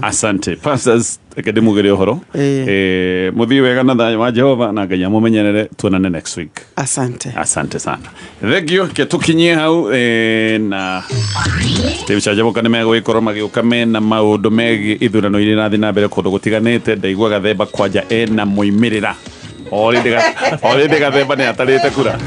[SPEAKER 5] asante pastors akademugere uhoro muthii wega na thayo wa Jehova na Ngai amumenyerere tuonane next week asante sana thegio ke tukinyie hau na tebicha jaboka ne mego ikoro magiuka mena maundu megi ithurano iri nathi na mbere kundu gutiganite ndaigua gathemba kwanja na muimirira ori ndiga themba ne atarite kura